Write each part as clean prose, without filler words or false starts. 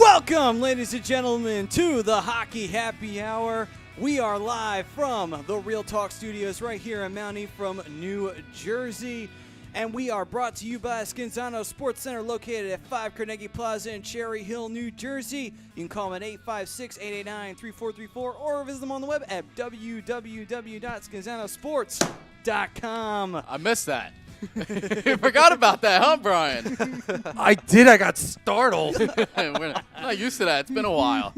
Welcome, ladies and gentlemen, to the Hockey Happy Hour. We are live from the Real Talk Studios right here in Mount Ephraim, New Jersey. And we are brought to you by Scanzano Sports Center, located at 5 Carnegie Plaza in Cherry Hill, New Jersey. You can call them at 856-889-3434 or visit them on the web at www.scanzanosports.com. I missed that. You forgot about that, huh, Brian? I did. I got startled. We're not used to that. It's been a while.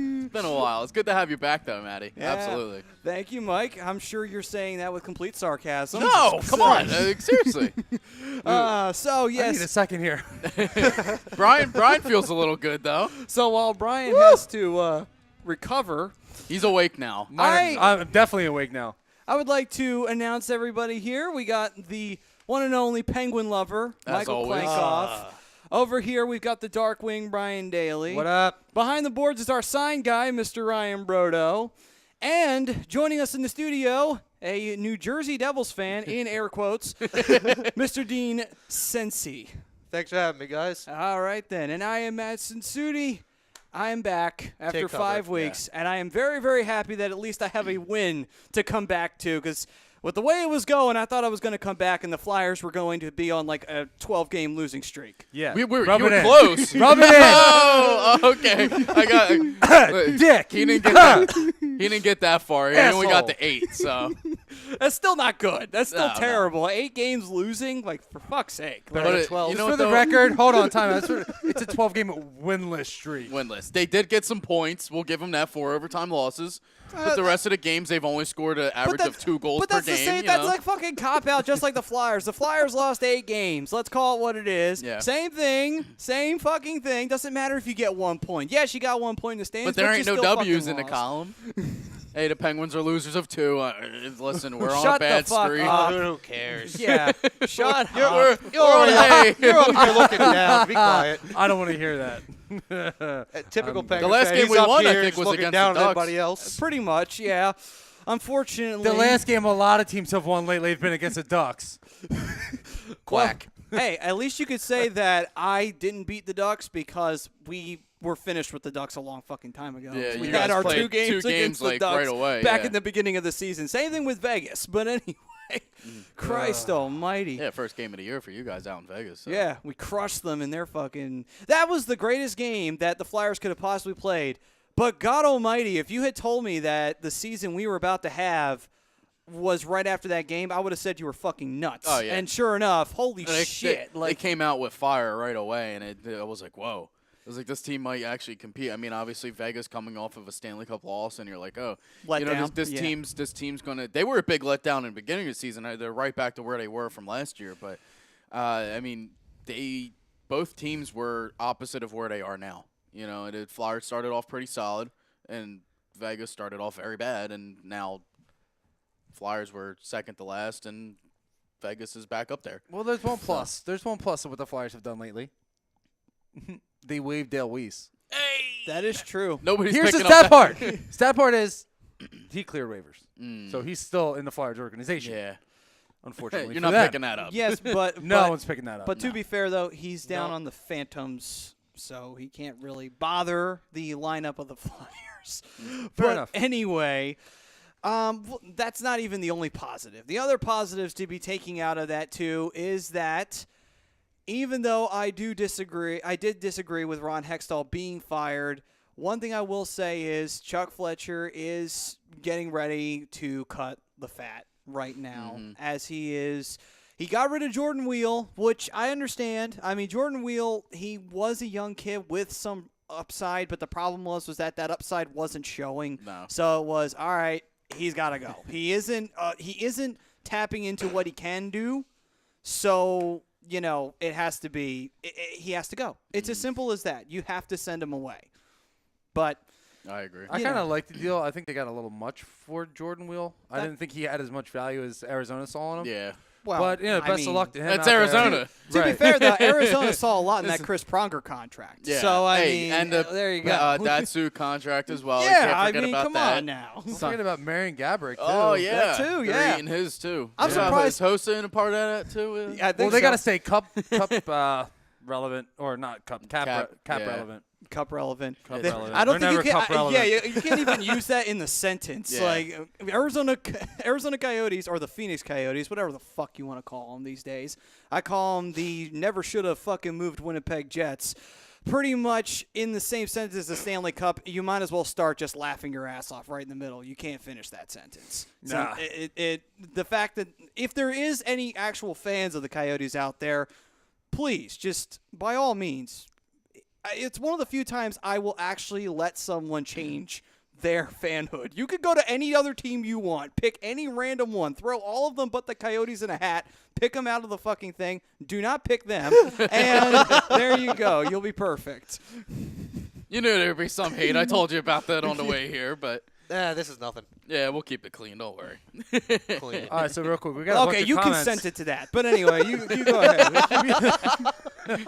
It's good to have you back, though, Maddie. Yeah. Absolutely. Thank you, Mike. I'm sure you're saying that with complete sarcasm. No, come on. Seriously. So, yes. I need a second here. Brian feels a little good, though. So while Brian has to recover, He's awake now. I'm definitely awake now. I would like to announce everybody here. We got the one and only Penguin lover, As Michael always. Plankoff. Over here, we've got the Dark Wing, Brian Daly. What up? Behind the boards is our sign guy, Mr. Ryan Brodo. And joining us in the studio, a New Jersey Devils fan, in air quotes, Mr. Dean Sensi. Thanks for having me, guys. All right, then. And I am Matt Sensuti. I am back after Take cover, 5 weeks, and I am very, very happy that at least I have a win to come back to, because with the way it was going, I thought I was going to come back, and the Flyers were going to be on like a 12-game losing streak. Yeah. You were Rub it in. close. Rub it in. Oh, okay. I got Dick. He didn't get that. He didn't get that far. He only got Asshole. to 8. So, That's still not good. That's still No, no. terrible. 8 games losing, like, for fuck's sake. but Better than it- 12. you know For what, the though? record, hold on, time out. It's a 12-game winless streak. Winless. They did get some points. We'll give them that for overtime losses. But the rest of the games, they've only scored an average of 2 goals but per that's game. the same. you That's know? like fucking cop out, just like the Flyers. The Flyers lost 8 games. Let's call it what it is. Yeah. Same thing. Same fucking thing. Doesn't matter if you get 1 point. Yes, you got 1 point in the stands, But there ain't you no still W's fucking in the lost. column. Hey, the Penguins are losers of 2. Listen, we're on Shut a the bad fuck streak. up. Who cares? Yeah. Shut You're, up. we're, You're, we're on a- you're up here looking down. Be quiet. I don't want to hear that. Typical Penguin last fan. game He's we up won, I here, think, he's was looking against down the at Ducks. everybody else. Pretty much, yeah. Unfortunately. The last game a lot of teams have won lately have been against the Ducks. Quack. Hey, at least you could say that I didn't beat the Ducks because we were finished with the Ducks a long fucking time ago. Yeah, we you had guys our played 2 games two games, against the like, Ducks right away, back yeah. in the beginning of the season. Same thing with Vegas, but anyway, Christ almighty. Yeah, first game of the year for you guys out in Vegas. So. Yeah, we crushed them in their fucking. That was the greatest game that the Flyers could have possibly played. But God almighty, if you had told me that the season we were about to have was right after that game, I would have said you were fucking nuts. Oh, yeah. And sure enough, holy They, shit. they came out with fire right away, and I was like, whoa. I was like, this team might actually compete. I mean, obviously, Vegas coming off of a Stanley Cup loss, and you're like, oh, Let you know, down. this Yeah. team's going to – they were a big letdown in the beginning of the season. They're right back to where they were from last year. But, I mean, both teams were opposite of where they are now. You know, the Flyers started off pretty solid, and Vegas started off very bad, and now Flyers were second to last, and Vegas is back up there. Well, there's one plus. There's one plus of what the Flyers have done lately. They waived Dale Weiss. That is true. Nobody's Here's the picking up stat that. part. Stat part is he cleared waivers. Mm. So he's still in the Flyers organization, Yeah. unfortunately. You're for not them. picking that up. Yes, but No but, one's picking that up. But to No. be fair, though, he's down No. on the Phantoms, so he can't really bother the lineup of the Flyers. Fair But enough. anyway, that's not even the only positive. The other positives to be taking out of that, too, is that even though I did disagree with Ron Hextall being fired, one thing I will say is Chuck Fletcher is getting ready to cut the fat right now, as he got rid of Jordan Wheel, which I understand. I mean, Jordan Wheel, he was a young kid with some upside, but the problem was that upside wasn't showing. No. So it was, all right, he's got to go. He isn't tapping into what he can do. So, you know, it has to be he has to go. It's as simple as that. You have to send him away. But I agree. I you kind know. of like the deal. I think they got a little much for Jordan Wheel. I That- didn't think he had as much value as Arizona saw on him. Yeah. well, But, you know, I best mean, of luck to him. That's out there. Arizona. To be Right. fair, though, Arizona saw a lot in that Chris Pronger contract. Yeah. So, I Hey, mean, and there you go. Datsu contract as well. You yeah, can't I forget mean, about come that. on now. Don't forget about Marion Gabrick, too. Oh, yeah. That too, They're yeah. eating his, too. I'm Is surprised- Hosa in a part of that, too? Yeah, I think Well, they so. got to stay cup relevant, or not cap yeah. relevant. cup relevant. Cup They- relevant. I don't They're think you never can. cup Yeah, relevant. you can't even use that in the sentence. Yeah. Like Arizona Coyotes or the Phoenix Coyotes, whatever the fuck you want to call them these days. I call them the never should have fucking moved Winnipeg Jets. Pretty much in the same sentence as the Stanley Cup, you might as well start just laughing your ass off right in the middle. You can't finish that sentence. So Nah. the fact that if there is any actual fans of the Coyotes out there, please just by all means, it's one of the few times I will actually let someone change their fanhood. You could go to any other team you want, pick any random one, throw all of them but the Coyotes in a hat, pick them out of the fucking thing. Do not pick them, and there you go. You'll be perfect. You knew there'd be some hate. I told you about that on the way here, but This is nothing. yeah, we'll keep it clean. Don't worry. Clean. All right, so real quick, we got a bunch Okay, of you comments. consented to that, but anyway, you go ahead.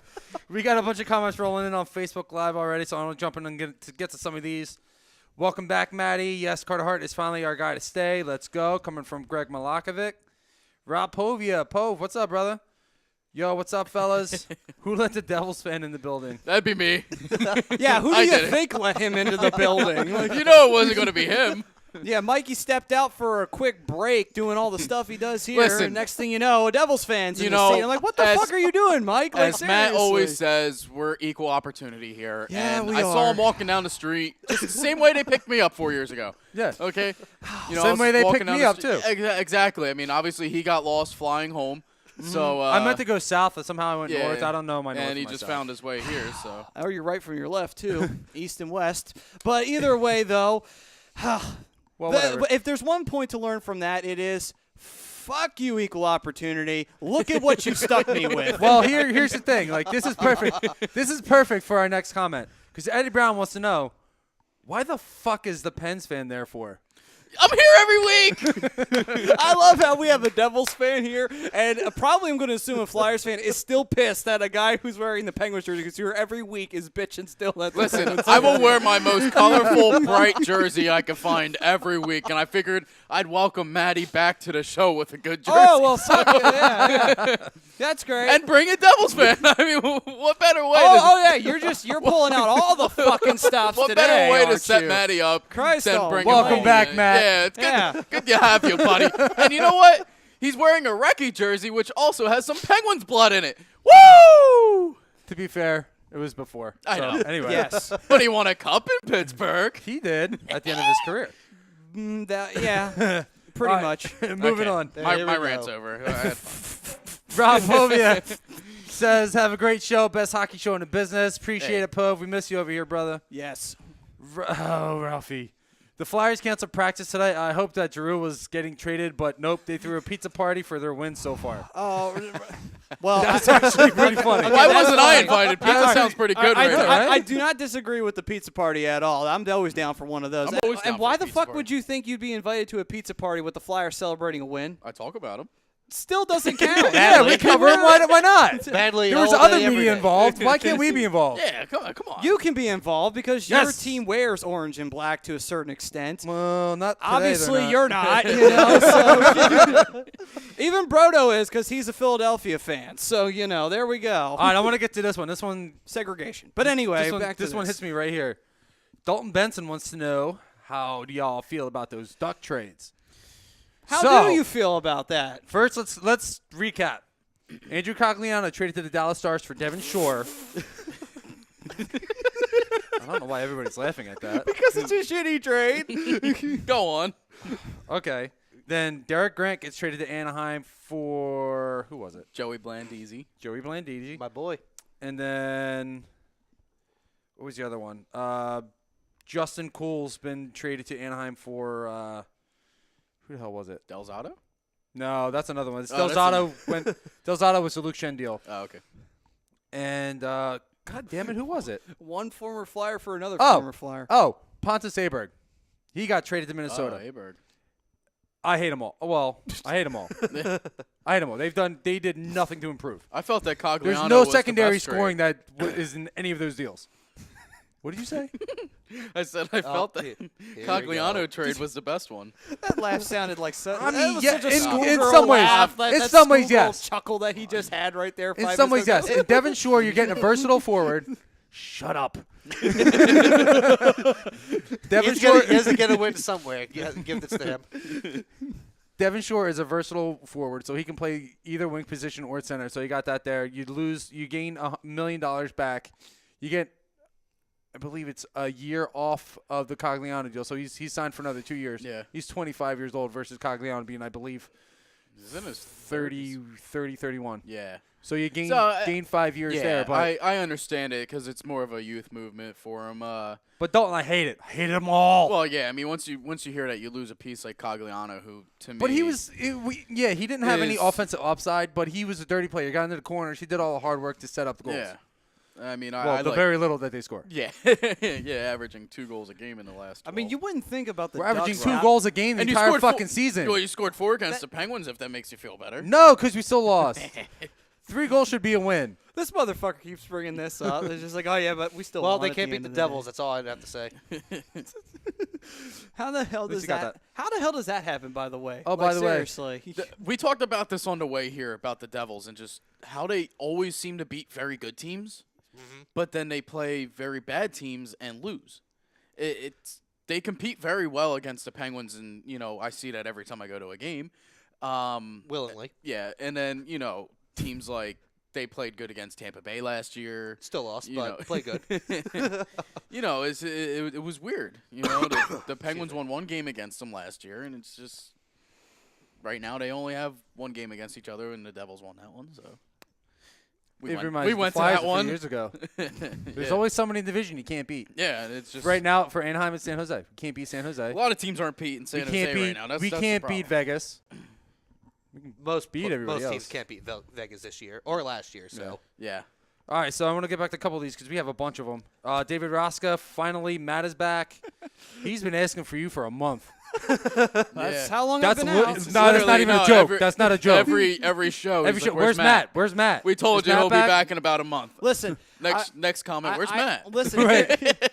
We got a bunch of comments rolling in on Facebook Live already, so I'm going to jump in and get to some of these. Welcome back, Maddie. Yes, Carter Hart is finally our guy to stay. Let's go. Coming from Greg Malakovic. Rob Povia. Pove, what's up, brother? Yo, what's up, fellas? Who let the Devils fan in the building? That'd be me. Yeah, who do I you did it. think let him into the building? Like, You know it wasn't going to be him. yeah, Mikey stepped out for a quick break doing all the stuff he does here. Listen. And next thing you know, a Devils fan's in You the know, seat. I'm like, what the as- fuck are you doing, Mike? Like, As Matt seriously. always says, we're equal opportunity here. Yeah, and we I saw are. him walking down the street just the same way they picked me up 4 years ago. Yeah. Okay? You Same I was way they walking picked down me the up, street- Exactly. I mean, obviously, he got lost flying home. So I meant to go south, but somehow I went yeah, north. I don't know my north And he from just my south. found his way here, so. Or you're right from your left, too, east and west. But either way, though, Well, whatever. if there's one point to learn from that, it is fuck you, equal opportunity. Look at what you stuck me with. Well, here's the thing. Like, this is perfect. This is perfect for our next comment. Because Eddie Brown wants to know, why the fuck is the Pens fan there for? I'm here every week! I love how we have a Devils fan here, and probably I'm going to assume a Flyers fan is still pissed that a guy who's wearing the Penguins jersey because here every week is bitching still. At the Listen, Penguins I will jersey. wear my most colorful, bright jersey I could find every week, and I figured I'd welcome Maddie back to the show with a good jersey. Oh, well, suck it. Yeah. That's great. And bring a Devils fan. I mean, what better way yeah, you're pulling out all the fucking stops what today, better way to aren't set you? Maddie up Christ than almighty. bring him Welcome home? back, Matt. Yeah, it's good, Yeah. good to have you, buddy. And you know what? He's wearing a Recce jersey, which also has some Penguins blood in it. Woo! To be fair, it was before. I So, know. Anyway. Yes. But he won a cup in Pittsburgh. He did at the end of his career. Yeah, pretty All right, much. Moving Okay. on. My Here we go. rant's over. Go ahead. Rob Povia says, have a great show. Best hockey show in the business. Appreciate Hey. it, Pove. We miss you over here, brother. Yes. Oh, Ralphie. The Flyers canceled practice today. I hope that Giroux was getting traded, but nope. They threw a pizza party for their win so far. Oh, well, That's actually pretty funny. Okay, Why that's wasn't I fine. invited? Pizza I- sounds pretty good I- right I- now. I do not disagree with the pizza party at all. I'm always down for one of those. I'm always down And for why a the pizza fuck party. would you think you'd be invited to a pizza party with the Flyers celebrating a win? I talk about him. Still doesn't count. Yeah, we cover him. Why not? Badly. There was all other day, every media day. involved. Why can't we be involved? Yeah, come on. You can be involved because your Yes. team wears orange and black to a certain extent. Well, not today, Obviously, they're you're not. You know, so even Brodo is because he's a Philadelphia fan. So there we go. All right, I want to get to this one. This one, Segregation. But anyway, this one, back to this one hits me right here. Dalton Benson wants to know, how do y'all feel about those Duck trades? How So- do you feel about that? First, let's recap. Andrew Cogliano traded to the Dallas Stars for Devin Shore. I don't know why everybody's laughing at that. Because it's a shitty trade. Go on. Okay. Then Derek Grant gets traded to Anaheim for, who was it? Joey Blandisi. Joey Blandisi. My boy. And then, what was the other one? Justin Coole's been traded to Anaheim for, who the hell was it? Delzato? No, that's another one. It's Oh, that's Delzato Delzato was the Luke Shen deal. Oh, okay. And, God damn it, who was it? One former Flyer for another Oh. former Flyer. Oh, Pontus Aberg. He got traded to Minnesota. Oh, Aberg. I hate them all. Well, I hate them all. I hate them all. They did nothing to improve. I felt that Cogliano There's no was the secondary best trade. scoring that is in any of those deals. What did you say? I said I felt that Here we Cogliano go. trade was the best one. That laugh sounded like such. I that mean, was yeah, such a in schoolgirl some ways. laugh, In that some ways, schoolgirl yes. chuckle that he just had right there. In 5 some ways, minutes yes. ago. In Devin Shore, you're getting a versatile forward Shut up. Devin Shore isn't going to win somewhere. Give this to him. Devin Shore is a versatile forward, so he can play either wing position or center. So you got that there. You gain $1 million back. You get, I believe it's a year off of the Cogliano deal. So he's signed for another 2 years. Yeah. He's 25 years old versus Cogliano being, I believe, He's in his 30, 31. Yeah. So you gain So, gain 5 years Yeah, there. But I understand it because it's more of a youth movement for him. but Dalton, I hate it. I hate them all. Well, yeah. I mean, once you hear that, you lose a piece like Cogliano, who to me. But he was, he didn't have any is- offensive upside, but he was a dirty player. He got into the corners. He did all the hard work to set up the goals. Yeah. I mean, Well, I the like, very little that they score. Yeah, yeah, averaging 2 goals a game in the last. 12. I mean, you wouldn't think about the We're averaging Ducks 2 route. goals a game the And you entire scored fucking four- season. Well, you scored 4 against the Penguins. If that makes you feel better. No, because we still lost. 3 goals should be a win. This motherfucker keeps bringing this up. It's just like, oh yeah, but we still. Well, won they at can't the beat end the of Devils. That's all I'd have to say. How the hell least does you got that? that. How the hell does that happen? By the way. Oh, by the way. seriously. We talked about this on the way here about the Devils and just how they always seem to beat very good teams, but then they play very bad teams and lose. They compete very well against the Penguins, and I see that every time I go to a game. Willingly. Yeah, and then teams like they played good against Tampa Bay last year. Still lost, You but know. play good. It was weird. The Penguins won 1 game against them last year, and it's just right now they only have 1 game against each other, and the Devils won that one. So we It went, reminds we me went the to Flyers that a one few years ago. There's Yeah. always somebody in the division you can't beat. Yeah, it's just Right now for Anaheim and San Jose, we can't beat San Jose. A lot of teams aren't beating San we Jose can't beat. right now. That's the can't problem. beat Vegas. Most Beat everybody most teams else. can't beat Vegas this year or last year. So Yeah. All right, so I want to get back to a couple of these because we have a bunch of them. David Raska, finally, Matt is back. He's been asking for you for a month. That's how long That's I've been li- out. no, that's not Literally, even a no, joke. That's not a joke. Every show. Every he's show. like, Where's Matt? Where's Matt? We told Is you Matt he'll be back in about a month. Listen. Next comment. Where's Matt? Listen. Right.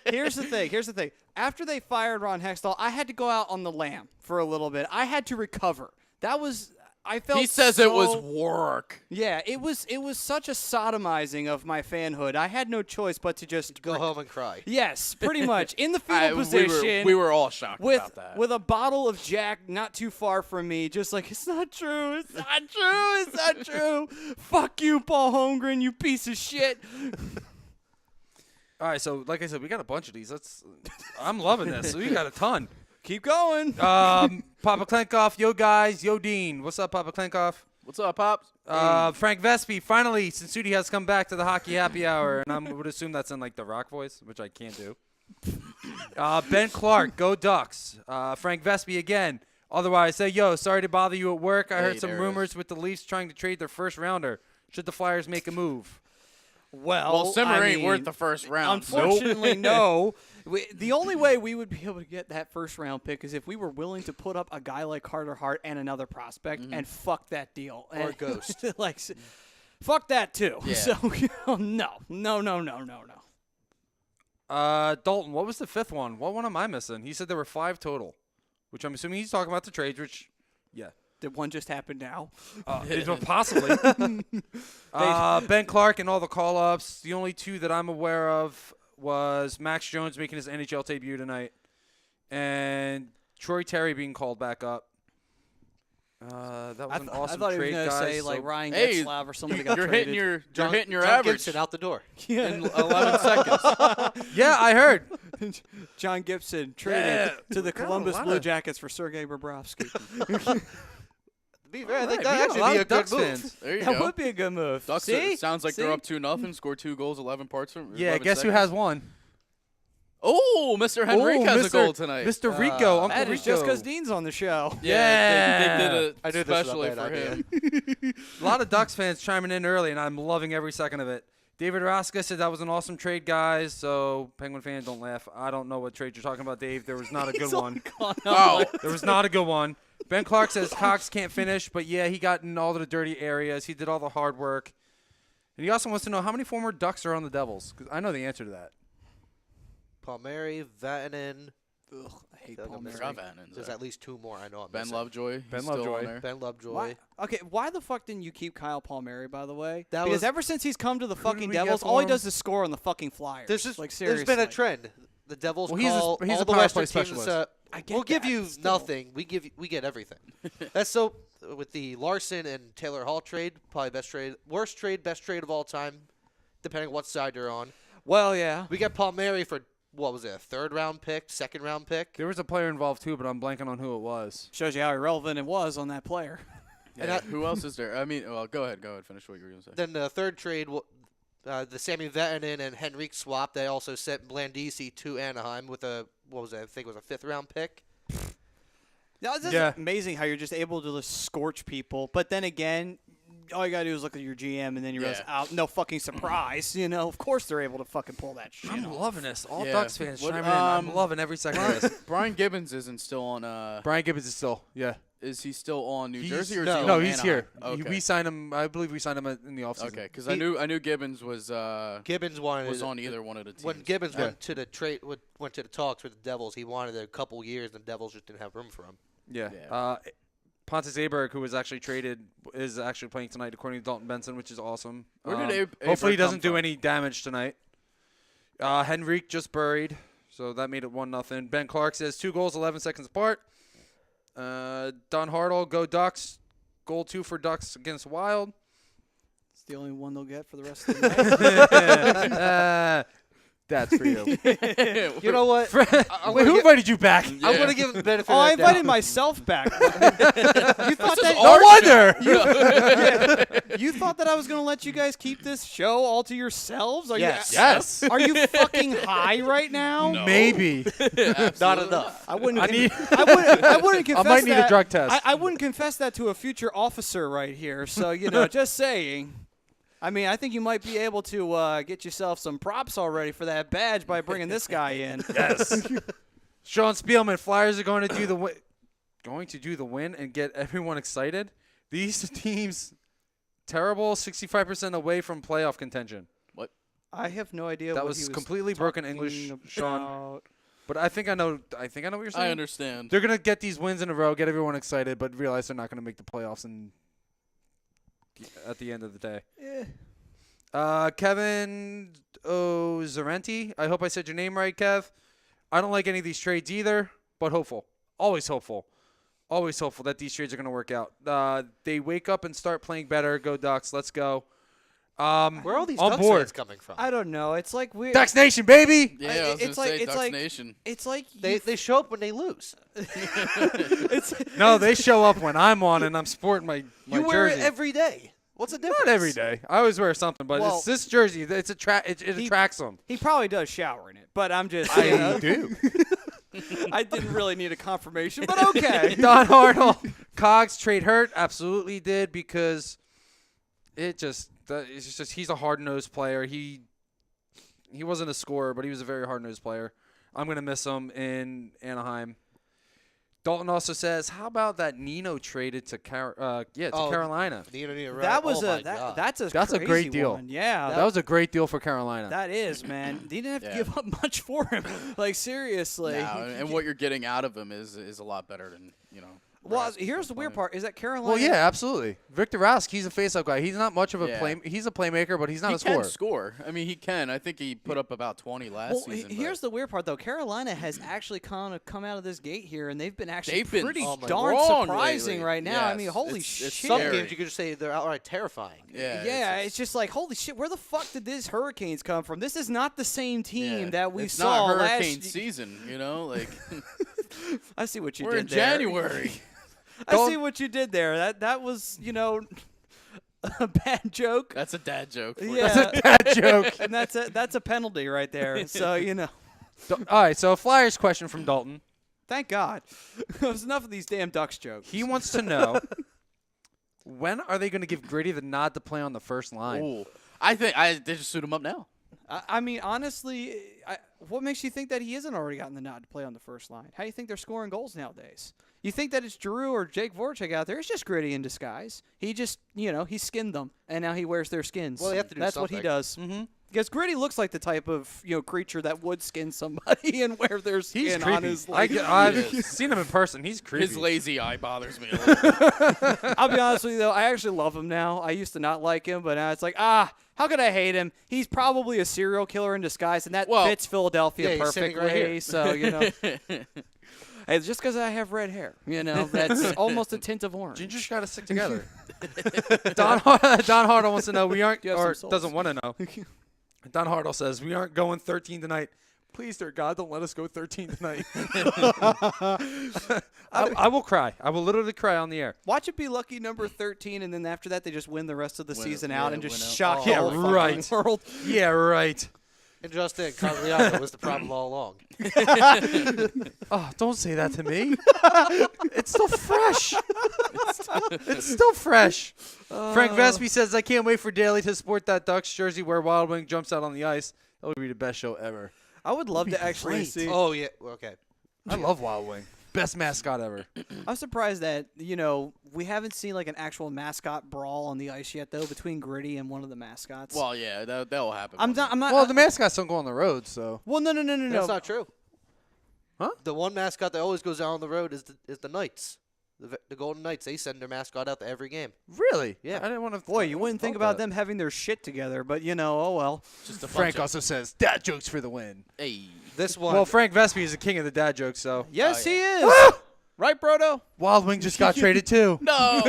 Here's the thing. After they fired Ron Hextall, I had to go out on the lam for a little bit. I had to recover. That was. I felt. He says it was so- work. Yeah, it was such a sodomizing of my fanhood. I had no choice but to just go home and cry. Yes, pretty much in the fetal position. We were all shocked with about that. with a bottle of Jack not too far from me, just like it's not true, it's not true, it's not true. Fuck you, Paul Holmgren, you piece of shit. All right, so like I said, we got a bunch of these. I'm loving this. We got a ton. Keep going. Papa Klenkoff, yo guys, yo Dean. What's up, Papa Klenkoff? What's up, Pops? Frank Vespi, finally, Sensi has come back to the Hockey Happy Hour, and I would assume that's in like the rock voice, which I can't do. Ben Clark, go Ducks. Frank Vespi again. Otherwise, say, yo, sorry to bother you at work. I heard some there it rumors with the Leafs trying to trade their first rounder. Should the Flyers make a move? Well, Simmer I ain't mean, worth the first round. Unfortunately, no. The only way we would be able to get that first round pick is if we were willing to put up a guy like Carter Hart and another prospect and fuck that deal. Or And- Ghost. Fuck that too. Yeah. So no. Dalton, what was the 5th one? What one am I missing? He said there were 5 total, which I'm assuming he's talking about the trades, which, yeah. Did one just happen now? Possibly. Ben Clark and all the call-ups. The only 2 that I'm aware of was Max Jones making his NHL debut tonight and Troy Terry being called back up. That was an awesome I thought trade, he was guys. gonna say like So- Ryan Hey, Getzlaf or somebody got You're traded. hitting John your John average Gibson out the door. in 11 seconds. yeah, I heard. John Gibson traded Yeah. to the We got a Columbus lot Blue of- Jackets for Sergei Bobrovsky. To be fair, I think Right, that we got a actually lot be a of good Ducks move. fans. There you That go. would be a good move. Ducks See? sounds like See? they're up 2-0. Scored 2 goals, 11 parts. Yeah, 11 guess who seconds. has one? Oh, Mr. Henrique has a Mr. goal tonight. Mr. Rico, Uncle That Rico. is just because Dean's on the show. Yeah, they did it I knew this was a especially bad for idea. him. A lot of Ducks fans chiming in early, and I'm loving every second of it. David Raska said that was an awesome trade, guys. So Penguin fans, don't laugh. I don't know what trade you're talking about, Dave. There was not a good one. Oh, There was not a good one. Ben Clark says Cox can't finish, but yeah, he got in all the dirty areas. He did all the hard work. And he also wants to know how many former Ducks are on the Devils, because I know the answer to that. Palmieri, Vatanen, Ugh, I hate Feel like I'm Palmieri. missing- Forgot Vannon's There's there. at least 2 more I know. I'm Ben missing. Lovejoy. Ben he's still Lovejoy. on there. Ben Lovejoy. Why? Okay, why the fuck didn't you keep Kyle Palmieri, by the way? That Because was- ever since he's come to the did fucking we get Devils, for all he him? does is score on the fucking Flyers. There's seriously. been a trend. The Devils Well, he's a- call he's all a the power Western play teams. specialist. I get We'll give that, you but still. nothing. We get everything. That's so with the Larson and Taylor Hall trade, probably worst trade, best trade of all time, depending on what side you're on. Well, yeah. We got Palmieri for what was it, a 3rd-round pick, 2nd-round pick? There was a player involved too, but I'm blanking on who it was. Shows you how irrelevant it was on that player. Yeah, who else is there? I mean, well, go ahead. Finish what you were going to say. Then the 3rd trade, the Sammy Vatanen and Henrique swap. They also sent Blandisi to Anaheim with I think it was a 5th-round pick. Now, it's just Yeah. amazing how you're just able to just scorch people. But then again, all you got to do is look at your GM, and then you realize, Yeah. oh, no fucking surprise. Of course they're able to fucking pull that shit I'm off. loving this. All Yeah. Ducks fans What, chiming in. I'm loving every second of this. Brian Gibbons isn't still on. Brian Gibbons is still, yeah. Is he still on New He's- Jersey or is no. he No, on he's Anaheim? here. Okay. We signed him. I believe we signed him in the offseason. Okay, because I knew Gibbons was Gibbons wanted was on either one of the teams. when Gibbons Yeah. went to the talks with the Devils. He wanted a couple years, and the Devils just didn't have room for him. Yeah. Yeah. Pontus Aberg, who was actually traded, is actually playing tonight, according to Dalton Benson, which is awesome. Where did Aberg hopefully he come doesn't do from? any damage tonight. Henrique just buried, so that made it 1-0. Ben Clark says 2 goals, 11 seconds apart. Don Hartle, go Ducks. Goal 2 for Ducks against Wild. It's the only one they'll get for the rest of the night. That's for you. You know what? Wait, who invited you back? I'm going to give him the benefit Oh, I of the invited doubt. myself back. You thought that? No wonder. You thought that I was going to let you guys keep this show all to yourselves? Are Yes. Yes. Are you fucking high right now? Maybe. Not enough. I wouldn't. I need- I wouldn't confess I might need a that- drug test. I wouldn't confess that to a future officer right here. So just saying. I mean, I think you might be able to get yourself some props already for that badge by bringing this guy in. Yes. Sean Spielman, Flyers are going to do the win and get everyone excited. These teams terrible, 65% away from playoff contention. I have no idea. That what was he was completely broken talking English, about. Sean. But I think I know what you're saying. I understand. They're going to get these wins in a row, get everyone excited, but realize they're not going to make the playoffs at the end of the day. Kevin Zarenti, I hope I said your name right, Kev. I don't like any of these trades either, but hopeful. Always hopeful. Always hopeful that these trades are going to work out. They wake up and start playing better. Go Ducks. Let's go. Where are all these on Ducks board. fans coming from? I don't know. It's like weird. Ducks Nation, baby! Yeah, I was it's gonna say it's Ducks like- Nation. It's like They show up when they lose. No, they show up when I'm on and I'm sporting my You wear jersey. it every day. What's the difference? Not every day. I always wear something, but Well- it's this jersey. It attracts them. he probably does shower in it, but I'm just. I do. I didn't really need a confirmation, but okay. Don Hartle, Cogs trade hurt. Absolutely did because it's just he's a hard-nosed player. He wasn't a scorer, but he was a very hard-nosed player. I'm gonna miss him in Anaheim. Dalton also says, "How about that Nino traded to Carolina? That was oh that's a That's a crazy great deal. one. Yeah, That was a great deal for Carolina." that is, man. They didn't have to Yeah. give up much for him. Like seriously. No, and what you're getting out of him is a lot better than Well, Rask here's the weird part: is that Carolina? Well, yeah, absolutely. Victor Rask, he's a face-up guy. He's not much of a Yeah. He's a playmaker, but he's not He a can scorer. score. I mean, he can. I think he put up about 20 last Well, season. here's the weird part, though. Carolina has actually kind of come out of this gate here, and they've been actually They've been pretty strong darn surprising lately. right now. I Yes, mean, holy it's shit. Some scary. games you could just say they're outright terrifying. Yeah, It's just like, holy shit, where the fuck did these Hurricanes come from? This is not the same team yeah. that we it's saw not last hurricane season, like I see what you we're did in there. January. I see what you did there. That was, a bad joke. That's a dad joke. For you. Yeah. That's a bad joke. And that's a penalty right there. So, All right, so a Flyers question from Dalton. thank God. There's enough of these damn Ducks jokes. He wants to know, when are they going to give Gritty the nod to play on the first line? Ooh. I think they just suit him up now. I mean, honestly, what makes you think that he isn't already gotten the nod to play on the first line? How do you think they're scoring goals nowadays? You think that it's Drew or Jake Voracek out there? It's just Gritty in disguise. He just, he skinned them, and now he wears their skins. Well, they have to do That's what he something. does. Mm-hmm. Because Gritty looks like the type of creature that would skin somebody and wear their skin He's on creepy. his leg. I've seen him in person. He's creepy. His lazy eye bothers me a little bit. I'll be honest with you though, I actually love him now. I used to not like him, but now it's like, how could I hate him? He's probably a serial killer in disguise, and that fits Philadelphia yeah, he's sitting perfectly. right here. So hey, just because I have red hair, that's almost a tint of orange. Ginger got to stick together. Don Hartle wants to know we aren't, You have or some souls. doesn't want to know. Don Hartle says we aren't going 13 tonight. Please, dear God, don't let us go 13 tonight. I will cry. I will literally cry on the air. Watch it be lucky number 13, and then after that, they just win the rest of the season out and just win out. shock the Yeah, whole fucking right. world. Yeah, right. And Justin Cagliano was the problem all along. Oh, don't say that to me. It's still fresh. It's still fresh. Frank Vespi says, I can't wait for Daly to sport that Ducks jersey where Wild Wing jumps out on the ice. That would be the best show ever. I would love to actually great. see. Oh, yeah. Okay. I love Wild Wing. Best mascot ever. I'm surprised that we haven't seen like an actual mascot brawl on the ice yet, though, between Gritty and one of the mascots. Well, yeah, that'll happen. I'm not. Well, the mascots don't go on the road, so. Well, no. That's not true. Huh? The one mascot that always goes out on the road is the Knights. The Golden Knights. They send their mascot out to every game. Really? Yeah. I didn't want to. Boy, you wouldn't think about them having their shit together, but oh well. Just a Frank bunch also says, dad jokes for the win. of, hey. This one. Well, Frank Vespi is the king of the dad jokes, so. Yes, Oh, he is. Right, Brodo? Wild Wing just got traded too. No.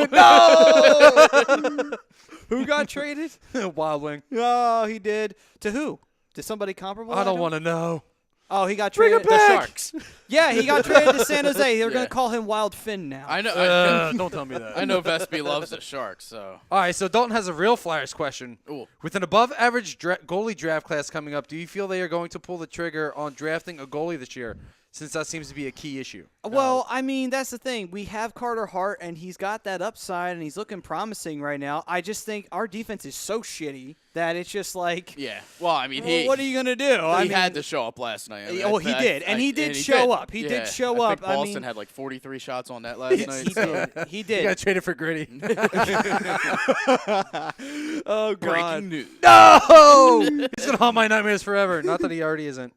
Who got traded? Wild Wing. Oh, he did. To who? To somebody comparable? I don't want to know. Oh, he got Bring traded. it back. The Sharks. Yeah, he got traded to San Jose. They're going Yeah. to call him Wild Finn now. I know. Don't tell me that. I know Vespi loves the Sharks, so. All right, so Dalton has a real Flyers question. Ooh. With an above-average goalie draft class coming up, do you feel they are going to pull the trigger on drafting a goalie this year, since that seems to be a key issue? Well, I mean, that's the thing. We have Carter Hart, and he's got that upside, and he's looking promising right now. I just think our defense is so shitty that it's just like, Yeah. Well, I mean, well, what are you going to do? I he mean, had to show up last night. I mean, Oh, he did, and he did show up. He did show I up. think I Boston mean- had like 43 shots on that last night. he so. did. He You did. got traded for Gritty. Oh, God. Breaking news. No! He's going to haunt my nightmares forever. Not that he already isn't.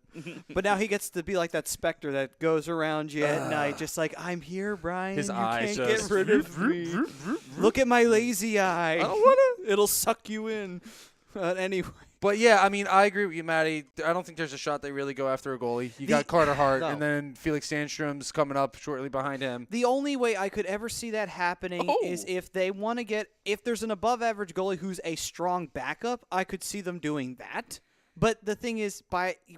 But now he gets to be like that specter that goes around you at night, just like, I'm here, Brian. His you eyes can't just- get rid of me. Look at my lazy eye. I don't want It'll suck you in. Anyway. But, yeah, I mean, I agree with you, Matty. I don't think there's a shot they really go after a goalie. You got Carter Hart, No. and then Felix Sandstrom's coming up shortly behind him. The only way I could ever see that happening is if they want to get – if there's an above-average goalie who's a strong backup, I could see them doing that. But the thing is,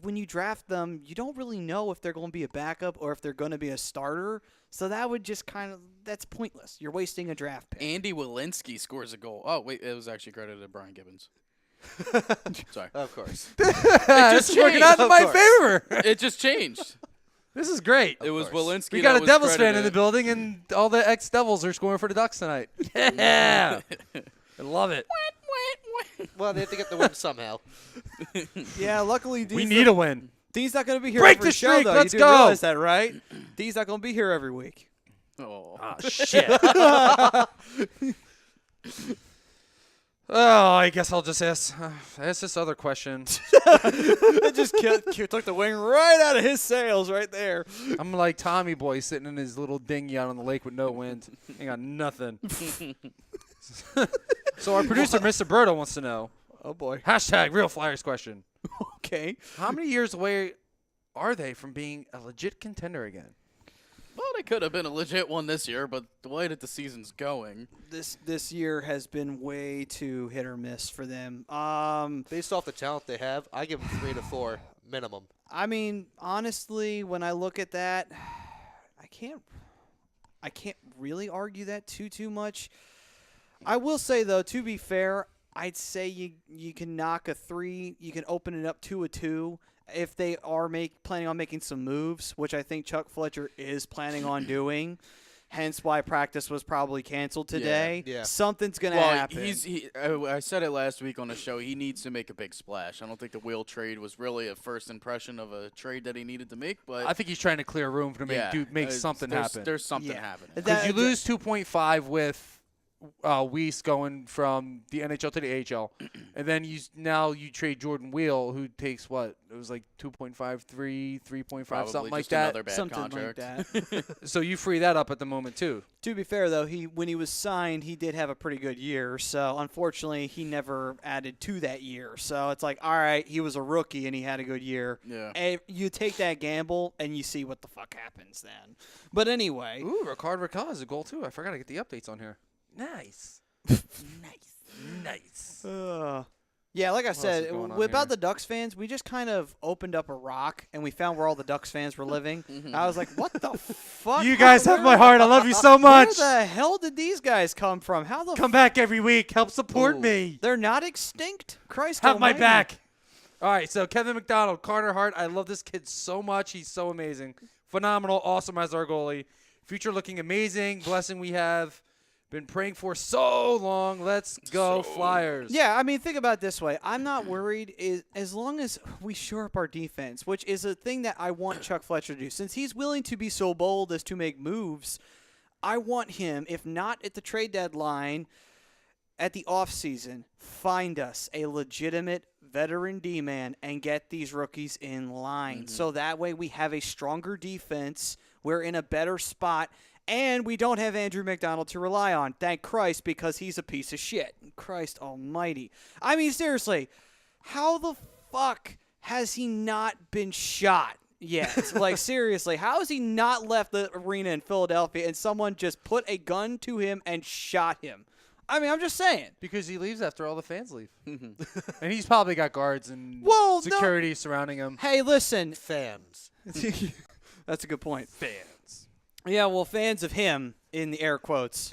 when you draft them, you don't really know if they're going to be a backup or if they're going to be a starter. So that would just kind of – that's pointless. You're wasting a draft pick. Andy Walensky scores a goal. Oh, wait, it was actually credited to Brian Gibbons. Sorry. Of course. This is working out in Of my course. favor. It just changed. This is great. It was course. Walensky. We got that a was Devils fan in credited. the building, and all the ex-Devils are scoring for the Ducks tonight. Yeah. I love it. Well, they have to get the win somehow. Yeah, luckily We need a win. Dean's not going to be here Break every the show, streak, though. let's You do go. realize that, right? Dean's not going to be here every week. Oh. Oh, shit. Oh, I guess I'll just ask this other question. It just took the wing right out of his sails right there. I'm like Tommy Boy sitting in his little dinghy out on the lake with no wind. Ain't got nothing. So our producer, Mr. Berto, wants to know, Oh, boy. hashtag real Flyers question. Okay. How many years away are they from being a legit contender again? Well, they could have been a legit one this year, but the way that the season's going. This year has been way too hit or miss for them. Based off the talent they have, I give them 3 to 4 minimum. I mean, honestly, when I look at that, I can't really argue that too much. I will say though, to be fair, I'd say you can knock a 3, you can open it up to a 2 if they are planning on making some moves, which I think Chuck Fletcher is planning on doing. Hence why practice was probably canceled today. Yeah. Something's going to Well, happen. I said it last week on the show. He needs to make a big splash. I don't think the Will trade was really a first impression of a trade that he needed to make, but I think he's trying to clear room to make yeah, something there's, happen. There's something Yeah. happening. That- Because you lose 2.5 Weiss going from the NHL to the AHL, and then you trade Jordan Wheel, who takes what it was like 2.53, 3.5, Probably something like just that. another bad Something contract. like that. So you free that up at the moment too. To be fair, though, when he was signed, he did have a pretty good year. So, unfortunately, he never added to that year. So, it's like, all right, he was a rookie and he had a good year. Yeah. And you take that gamble and you see what the fuck happens then. But anyway. Ooh, Ricard Raquel has a goal too. I forgot to get the updates on here. Nice. Nice. Yeah, like I else said, is going on about here? the Ducks fans, we just kind of opened up a rock and we found where all the Ducks fans were living. I was like, what the fuck? You guys have my heart. I love you so much. Where the hell did these guys come from? How the Come back every week. Help support Ooh. me. They're not extinct? Christ Have my almighty. back. All right, so Kevin McDonald, Carter Hart. I love this kid so much. He's so amazing. Phenomenal. Awesome as our goalie. Future looking amazing. Blessing we have been praying for so long. Let's go Flyers. Yeah, I mean, think about it this way. I'm not worried as long as we shore up our defense, which is a thing that I want Chuck Fletcher to do. Since he's willing to be so bold as to make moves, I want him, if not at the trade deadline, at the offseason, find us a legitimate veteran D-man and get these rookies in line. So that way we have a stronger defense. We're in a better spot. And we don't have Andrew McDonald to rely on. Thank Christ, because he's a piece of shit. Christ almighty. I mean, seriously, how the fuck has he not been shot yet? Like, seriously, how has he not left the arena in Philadelphia and someone just put a gun to him and shot him? I mean, I'm just saying. Because he leaves after all the fans leave. And he's probably got guards and Well, no. security surrounding him. Hey, listen. Fans. That's a good point. Fans. Yeah, well, fans of him, in the air quotes.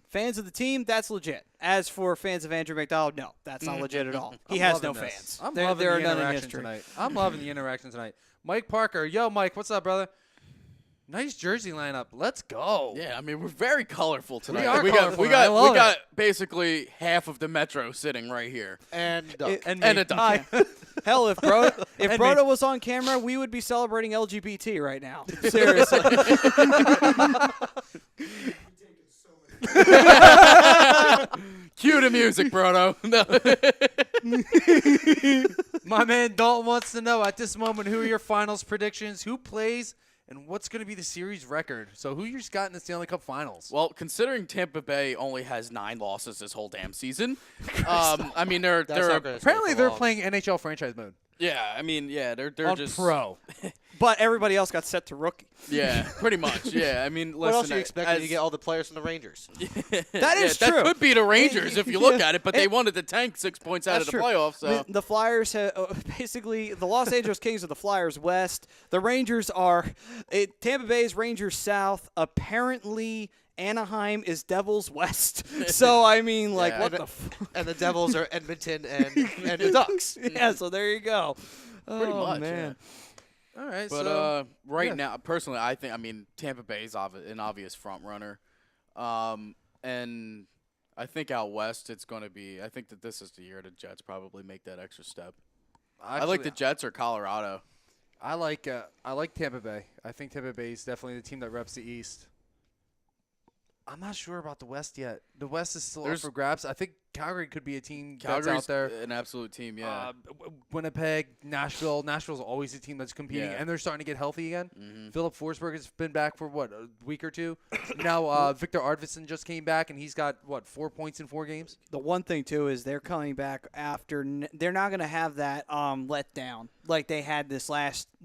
Fans of the team, that's legit. As for fans of Andrew McDonald, no, that's not legit at all. He has no fans. I'm There- loving there the are none in interaction history. tonight. I'm loving the interaction tonight. Mike Parker. Yo, Mike, what's up, brother? Nice jersey lineup. Let's go. Yeah, I mean we're very colorful tonight. are we colorful, got and I love it. basically half of the Metro sitting right here. And Duck. And And me. a duck. Hell, if Broda And me. was on camera, we would be celebrating LGBT right now. Seriously. Cue the music, Brodo. No. My man Dalton wants to know at this moment who are your finals predictions, who plays, and what's going to be the series record. So who you just got in the Stanley Cup Finals? Well, considering Tampa Bay only has 9 losses this whole damn season, I mean they're That's not gonna stay Apparently for they're long. playing NHL franchise mode they're on just pro. But everybody else got set to rookie. Yeah, pretty much. Yeah, I mean, What else listen, are you expecting as- to get all the players from the Rangers? That is That true. could be the Rangers if you look Yeah. at it, but they wanted to tank 6 points out of That's the true. playoffs. So The Flyers have basically the Los Angeles Kings are the Flyers West. The Rangers are Tampa Bay is Rangers South. Apparently, Anaheim is Devils West. So I mean, like, Yeah. what And- the? And the Devils are Edmonton and the Ducks. Yeah. So there you go. pretty Oh, much. man. All right, But so right yeah. now, personally, I mean, Tampa Bay is an obvious front runner, and I think out west it's going to be. I think that this is the year the Jets probably make that extra step. I like the Jets or Colorado. I like Tampa Bay. I think Tampa Bay is definitely the team that reps the East. I'm not sure about the West yet. The West is still up There's- for grabs. I think Calgary could be a team that's Calgary's out there. an absolute team. Yeah. Winnipeg, Nashville. Nashville's always a team that's competing, Yeah. and they're starting to get healthy again. Mhm. Philip Forsberg has been back for, what, a week or two? Now Victor Arvidsson just came back, and he's got, 4 points in 4 games? The one thing too is they're coming back after. They're not going to have that letdown like they had the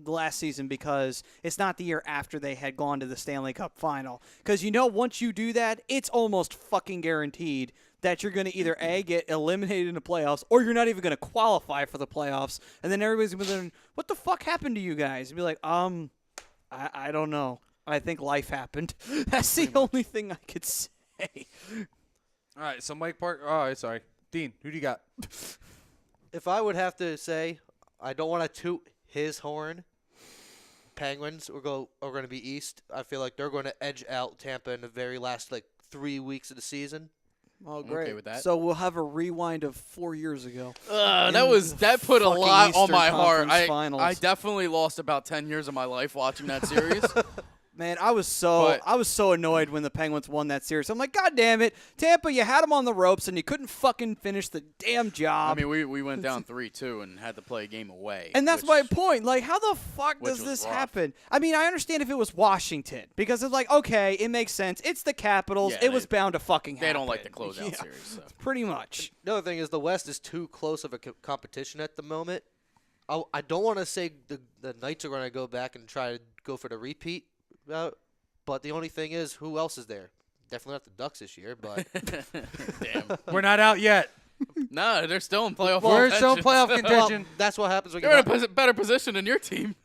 last season because it's not the year after they had gone to the Stanley Cup final. Because once you do that, it's almost fucking guaranteed that you're going to either A, get eliminated in the playoffs, or you're not even going to qualify for the playoffs. And then everybody's going to be like, what the fuck happened to you guys? And be like, I don't know. I think life happened. That's the only thing I could say. All right, so Mike Park. Oh, sorry. Dean, who do you got? If I would have to say, I don't want to toot his horn. Penguins are going to be East. I feel like they're going to edge out Tampa in the very last 3 weeks of the season. Oh, I'm great. okay with that. So we'll have a rewind of 4 years ago. That put a fucking lot on Eastern my heart. Conference Finals. I definitely lost about 10 years of my life watching that series. Man, I was so annoyed when the Penguins won that series. I'm like, God damn it, Tampa! You had them on the ropes and you couldn't fucking finish the damn job. I mean, we went down 3-2 and had to play a game away. And that's my point. Like, how the fuck which does was this rough. happen? I mean, I understand if it was Washington because it's like, okay, it makes sense. It's the Capitals. Yeah, it was bound to fucking happen. They don't like the closeout Yeah, series. So. pretty much. The other thing is the West is too close of a competition at the moment. I don't want to say the Knights are going to go back and try to go for the repeat, but the only thing is, who else is there? Definitely not the Ducks this year, but Damn. We're not out yet. No, they're still in playoff We're still in contention. playoff well, contention. that's what happens when They're in you're a better position than your team.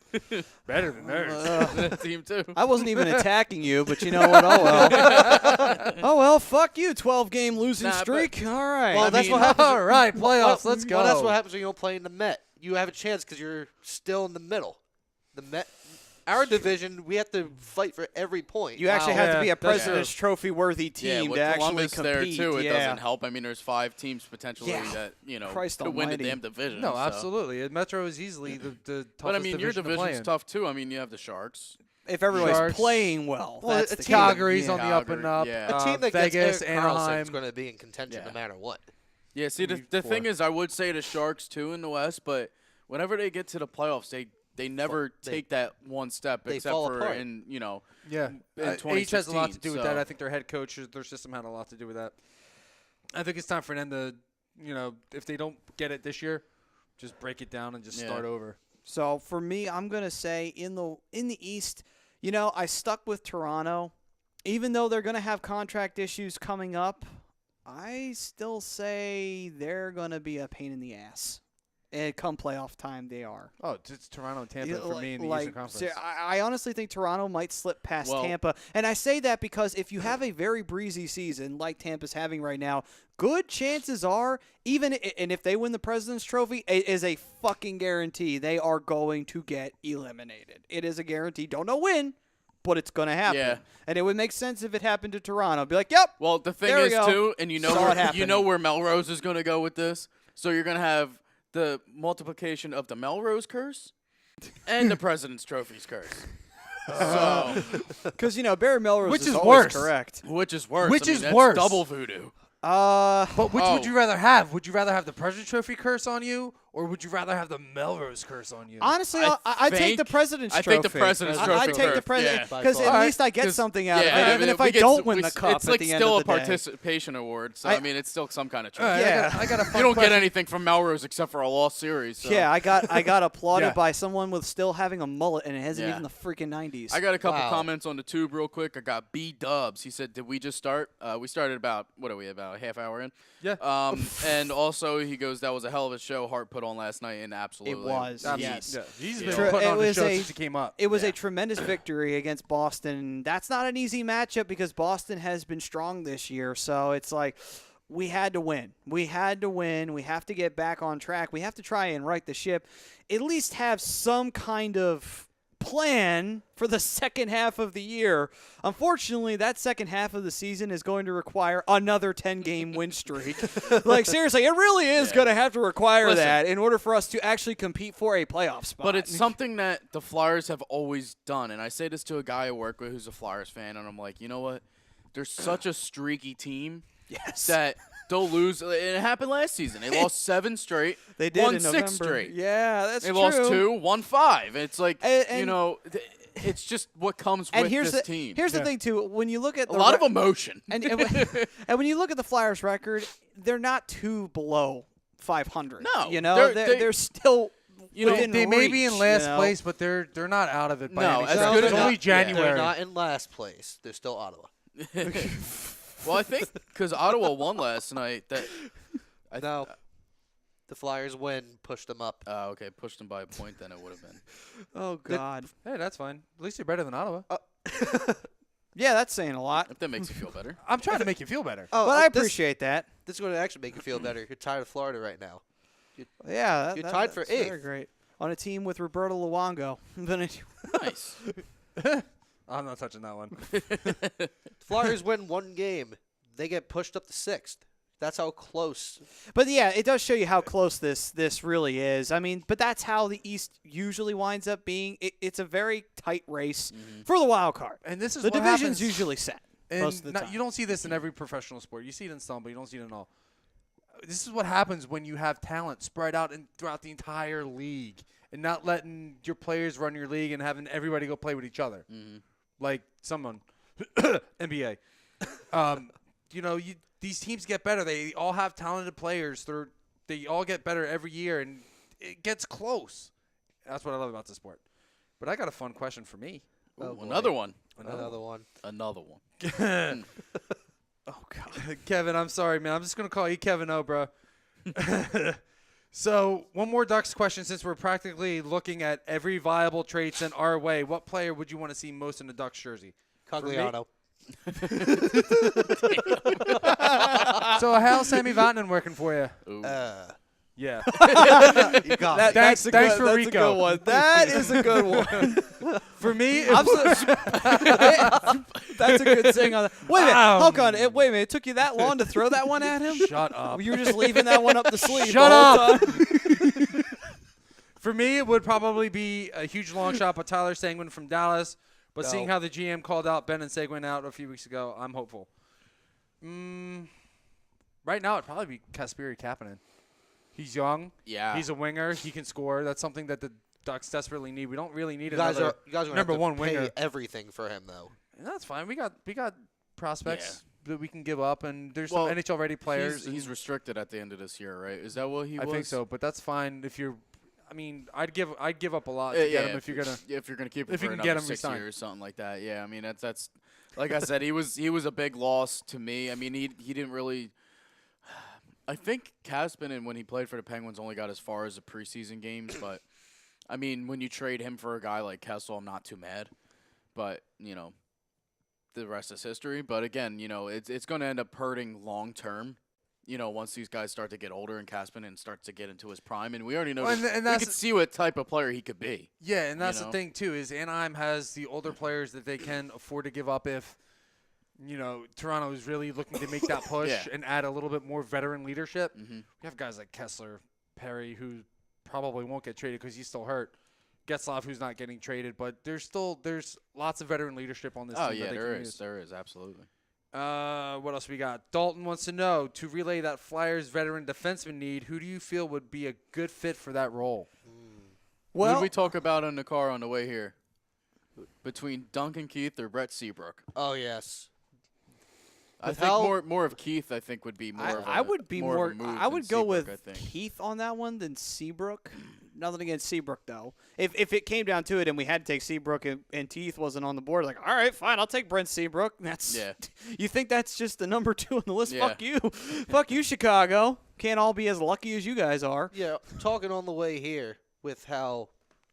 Better than theirs. That team too. I wasn't even attacking you, but you know what? Oh well. Oh well. Fuck you. 12-game losing Nah, but- streak. All right. Well, I that's mean- what happens. All right, playoffs. Let's go. Well, that's what happens when you don't play in the Met. You have a chance because you're still in the middle. The Met, our division, we have to fight for every point. You actually Wow. have to Yeah, be a that's true. President's Trophy worthy Yeah, team with to actually Columbus compete. there too, it yeah. doesn't help. I mean, there's 5 teams potentially Yeah. that Christ could win the almighty. damn division. No, so. absolutely. Metro is easily the toughest But I mean, your division to play division's in. tough too. I mean, you have the Sharks. If everybody's Sharks. playing well, Well, that's a the team- key. Calgary's Yeah. on the up and up. Calgary, yeah. a team that Vegas, gets Erik Karlsson Anaheim. is going to be in contention Yeah. no matter what. Yeah. See, the thing is, I would say the Sharks too in the West, but whenever they get to the playoffs, they never take that one step they except fall for apart. in Yeah, in H has a lot to 2016, do with so- that. I think their head coach, their system had a lot to do with that. I think it's time for them to, if they don't get it this year, just break it down and just Yeah. start over. So for me, I'm gonna say in the East, I stuck with Toronto, even though they're gonna have contract issues coming up. I still say they're gonna be a pain in the ass. And come playoff time, they are. Oh, it's Toronto and Tampa Yeah, for me in the Eastern Conference. I honestly think Toronto might slip past Well- Tampa. And I say that because if you have a very breezy season like Tampa's having right now, good chances are, and if they win the President's Trophy, it is a fucking guarantee they are going to get eliminated. It is a guarantee. Don't know when, but it's going to happen. Yeah. And it would make sense if it happened to Toronto. Be like, yep. Well, the thing There we is go. too, and Saw it happening. where Melrose is going to go with this. So you're going to have the multiplication of the Melrose curse and the President's Trophies curse. So, Because, Barry Melrose Which is always worse? correct. which is worse? Which I mean, is that's worse? double voodoo. But which would Oh. you rather have? Would you rather have the President's Trophy curse on you, or would you rather have the Melrose curse on you? Honestly, I I take the think- President's I Trophy. think the President's I Trophy take the curse, President yeah. because By at far. least I get 'Cause- something out of yeah, it, even if we I get- don't win we- the cup It's at like the end still of a the day. participation award, so I- I mean, it's still some kind of All right, trophy. Yeah. I got a fun You don't get question. anything from Melrose except for a lost series. So. Yeah, I got applauded Yeah. by someone with still having a mullet, and it hasn't Yeah. even the freaking 90s. I got a couple Wow. comments on the tube real quick. I got B-Dubs. He said, did we just start? We started about a half hour in? Yeah. And also, he goes, that was a hell of a show Hart put on last night, and absolutely. It was, he- yes. Yeah, he's Yeah. been True, putting it on the was show a- since he came up. It was Yeah. a tremendous victory against Boston. That's not an easy matchup because Boston has been strong this year. So it's like we had to win. We had to win. We have to get back on track. We have to try and right the ship. At least have some kind of plan for the second half of the year. Unfortunately, that second half of the season is going to require another 10-game win streak. Like, seriously, it really is going to have to require Listen. that in order for us to actually compete for a playoff spot. But it's something that the Flyers have always done. And I say this to a guy I work with who's a Flyers fan, and I'm like, you know what? They're such a streaky team yes. that they'll lose. It happened last season. They lost 7 straight. They did won in 6 November. straight. Yeah, that's They true. lost 2, won 5. It's like, And- it's just what comes And with here's this the team. here's the thing too. When you look at a the lot re- of emotion. and and when you look at the Flyers' record, they're not too below 500. No, you know they're still. Within They may be in reach, last you know? place, but they're not out of it by No, any as stretch. good It's as- only yeah. January. They're not in last place. They're still Ottawa. Well, I think because Ottawa won last night. No. The Flyers win, pushed them up. Okay, pushed them by a point. Then it would have been. Oh God. Hey, that's fine. At least you're better than Ottawa. Yeah, that's saying a lot. If that makes you feel better. I'm trying to make you feel better. But I appreciate that. This is going to actually make you feel better. You're tired of Florida right now. Yeah, You're tied for that's eighth. Very great. On a team with Roberto Luongo. Nice. I'm not touching that one. Flyers win one game. They get pushed up to 6th. That's how close. But yeah, it does show you how close this really is. I mean, but that's how the East usually winds up being. It's a very tight race for the wild card. And this is the what division's happens. usually set most of the time. You don't see this in every professional sport. You see it in some, but you don't see it in all. This is what happens when you have talent spread out throughout the entire league and not letting your players run your league and having everybody go play with each other. Like someone, NBA. These teams get better. They all have talented players. They all get better every year, and it gets close. That's what I love about the sport. But I got a fun question for me. Ooh, another one. Another one. Another one. Oh God, Kevin, I'm sorry, man. I'm just gonna call you Kevin O, bro. So one more Ducks question, since we're practically looking at every viable trade sent our way. What player would you want to see most in the Ducks jersey? Cogliano. So how's Sammy Vatanen working for you? Ooh. Yeah. You got me. Thanks for that's Rico. a good one. That is a good one. For me, That's a good thing on that. Wait a minute. Hold on. Wait a minute. It took you that long to throw that one at him? shut up. You were just leaving that one up the sleeve. Shut the whole up. time. For me, it would probably be a huge long shot by Tyler Seguin from Dallas. But No. seeing how the GM called out Ben and Seguin out a few weeks ago, I'm hopeful. Right now, it'd probably be Kasperi Kapanen. He's young. Yeah. He's a winger. He can score. That's something that the Ducks desperately need. We don't really need You guys another are gonna number have to one pay winger. everything for him though. And that's fine. We got prospects that we can give up, and there's Well, some NHL ready players. He's restricted at the end of this year, right? Is that what he I was? think so, but that's fine if you're. I mean, I'd give up a lot to get him if you're gonna. if you're gonna keep him if for you can another get him 6 re-signed. years, something like that. Yeah, I mean that's like I said, he was a big loss to me. I mean he didn't really. I think Kapanen, when he played for the Penguins, only got as far as the preseason games. But I mean, when you trade him for a guy like Kessel, I'm not too mad. But the rest is history. But again, it's going to end up hurting long term. Once these guys start to get older and Kapanen starts to get into his prime, and we already know Well, and we that's could see what type of player he could be. Yeah, and that's know? the thing too is Anaheim has the older players that they can afford to give up if Toronto is really looking to make that push Yeah. and add a little bit more veteran leadership. Mm-hmm. We have guys like Kessler, Perry, who probably won't get traded because he's still hurt. Getzlaf, who's not getting traded, but there's lots of veteran leadership on this Oh team. yeah, that they there can is. use. There is absolutely. What else we got? Dalton wants to know, to relay that Flyers veteran defenseman need, who do you feel would be a good fit for that role? Who did we talk about in the car on the way here? Between Duncan Keith or Brett Seabrook? Oh yes. I With think how- more of Keith. I think would be more. of I a- would be more. more. Of a move I would than go Seabrook, with I think. Keith on that one than Seabrook. Nothing against Seabrook though. If it came down to it and we had to take Seabrook and Keith wasn't on the board, like all right, fine, I'll take Brent Seabrook. That's Yeah. You think that's just the number 2 on the list? Yeah. Fuck you, fuck you, Chicago. Can't all be as lucky as you guys are. Yeah, talking on the way here with how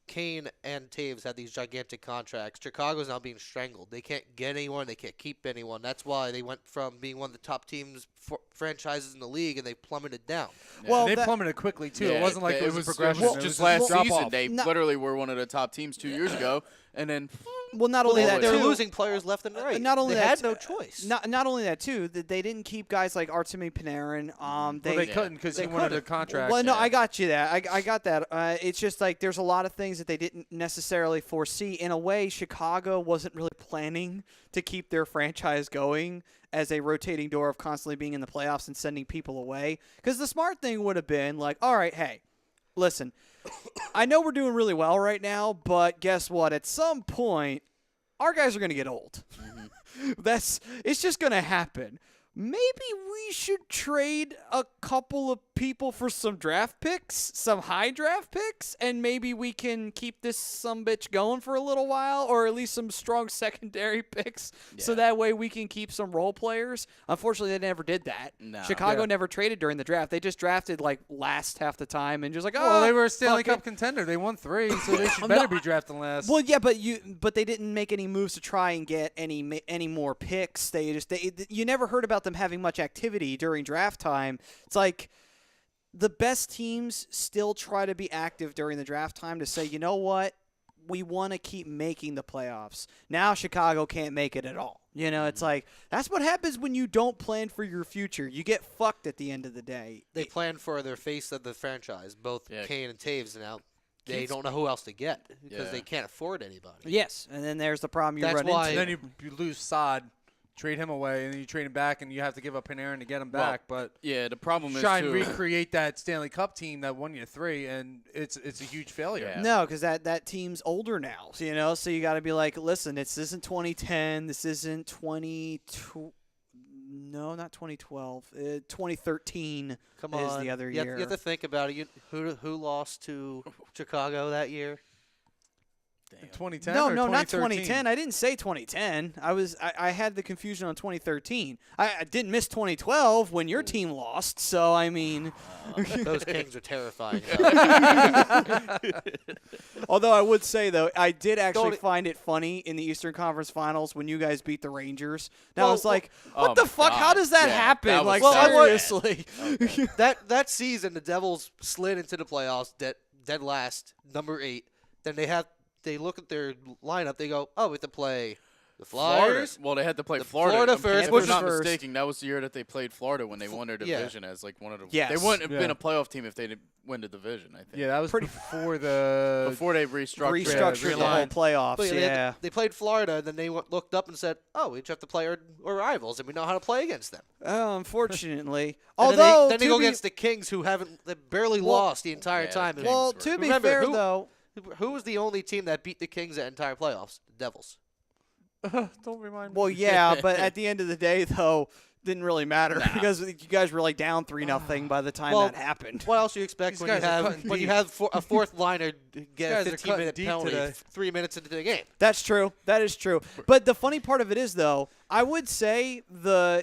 Kane and Taves had these gigantic contracts. Chicago's now being strangled. They can't get anyone. They can't keep anyone. That's why they went from being one of the top teams, franchises in the league, and they plummeted down. Yeah. Well, They that- plummeted quickly too. Yeah, It wasn't like it was a progression. It was It just a last drop season. off. They No. literally were one of the top teams 2 years ago, and then Well, not Well, only they- that, they're too, losing players left and right. Not only they that, had no choice. Not only that too, that they didn't keep guys like Artemi Panarin. Well, they Yeah. couldn't because he They wanted a couldn't. contract. Well, no, yeah. I got you that. I got that. It's just like there's a lot of things that they didn't necessarily foresee. In a way, Chicago wasn't really planning to keep their franchise going as a rotating door of constantly being in the playoffs and sending people away. Because the smart thing would have been like, all right, hey, listen, I know we're doing really well right now, but guess what? At some point, our guys are going to get old. It's just going to happen. Maybe we should trade a couple of people for some draft picks, some high draft picks, and maybe we can keep this sumbitch going for a little while, or at least some strong secondary picks, so Yeah. that way we can keep some role players. Unfortunately, they never did that. No. Chicago Yeah. never traded during the draft. They just drafted like last half the time and just like, Well, oh, they were a Stanley fuck it." Cup contender. They won 3, so they should No, better be drafting last. Well, yeah, but they didn't make any moves to try and get any more picks. You never heard about them having much activity during draft time. It's like the best teams still try to be active during the draft time to say, you know what, we want to keep making the playoffs. Now Chicago can't make it at all. You know, it's like that's what happens when you don't plan for your future. You get fucked at the end of the day. They plan for their face of the franchise, both Yeah. Kane and Taves, and now they Keith's- don't know who else to get because Yeah. they can't afford anybody. Yes, and then there's the problem you That's run why- into. And then you lose Sod, trade him away, and then you trade him back, and you have to give up Panarin to get him back. But Yeah, the problem is try and too. recreate that Stanley Cup team that won you 3, and it's a huge failure. Yeah. No, because that team's older now, you know. So you got to be like, listen, this isn't 2010, this isn't 20. No, not 2012. 2013 Come is on, the other you have, year. you have to think about it. Who lost to Chicago that year? Damn. 2010 No, or no, not 2013? 2010. I didn't say 2010. I had the confusion on 2013. I didn't miss 2012 when your team lost. So I mean, Those Kings are terrifying. although I would say though, I did actually Don't- find it funny in the Eastern Conference Finals when you guys beat the Rangers. Now Well, it's like, well- what the Oh, my fuck? How God. does that Yeah, happen? that was Like so sad. seriously. that season, the Devils slid into the playoffs, dead last, number 8. Then they look at their lineup. They go, oh, we have to play the Florida. Flyers. Well, they had to play The Florida. Florida If first, I'm which not is- mistaken, that was the year that they played Florida when they won their Yeah. division as like one of the. Yes. They wouldn't have Yeah. been a playoff team if they didn't win the division. I think. Yeah, that was Pretty- before the Before they restructured. Restructured the whole playoffs. But Yeah. they played Florida, and then they looked up and said, oh, we just have to play our rivals, and we know how to play against them. Oh, unfortunately. And Although then they to go be- against the Kings, who they barely Well- lost the entire Yeah, time. the And well, Kings were- to be Remember, fair who- though, who was the only team that beat the Kings that entire playoffs? The Devils. Don't remind me. well, yeah, but at the end of the day though, didn't really matter because you guys were like down 3-0 by the time Well, that happened. What else do you expect These when you guys are have cutting when you deep. have a fourth liner get guys a are 15-minute cutting deep penalty today. 3 minutes into the game? That's true. That is true. But the funny part of it is, though, I would say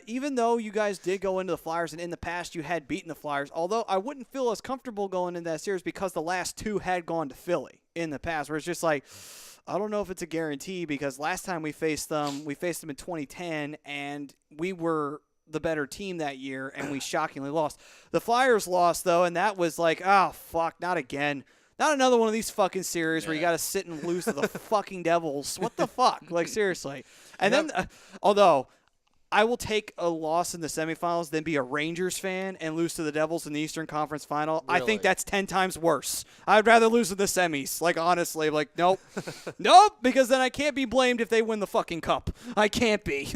even though you guys did go into the Flyers and in the past you had beaten the Flyers, although I wouldn't feel as comfortable going into that series because the last 2 had gone to Philly in the past, where it's just like, I don't know if it's a guarantee because last time we faced them in 2010, and we were the better team that year, and we shockingly lost. The Flyers lost, though, and that was like, oh, fuck, not again. Not another one of these fucking series where you got to sit and lose to the fucking Devils. What the fuck? Like, seriously. And then, although I will take a loss in the semifinals than be a Rangers fan and lose to the Devils in the Eastern Conference Final. I Really? think that's 10 times worse. I'd rather lose in the semis. Like, honestly, like, nope. Nope, because then I can't be blamed if they win the fucking cup. I can't be.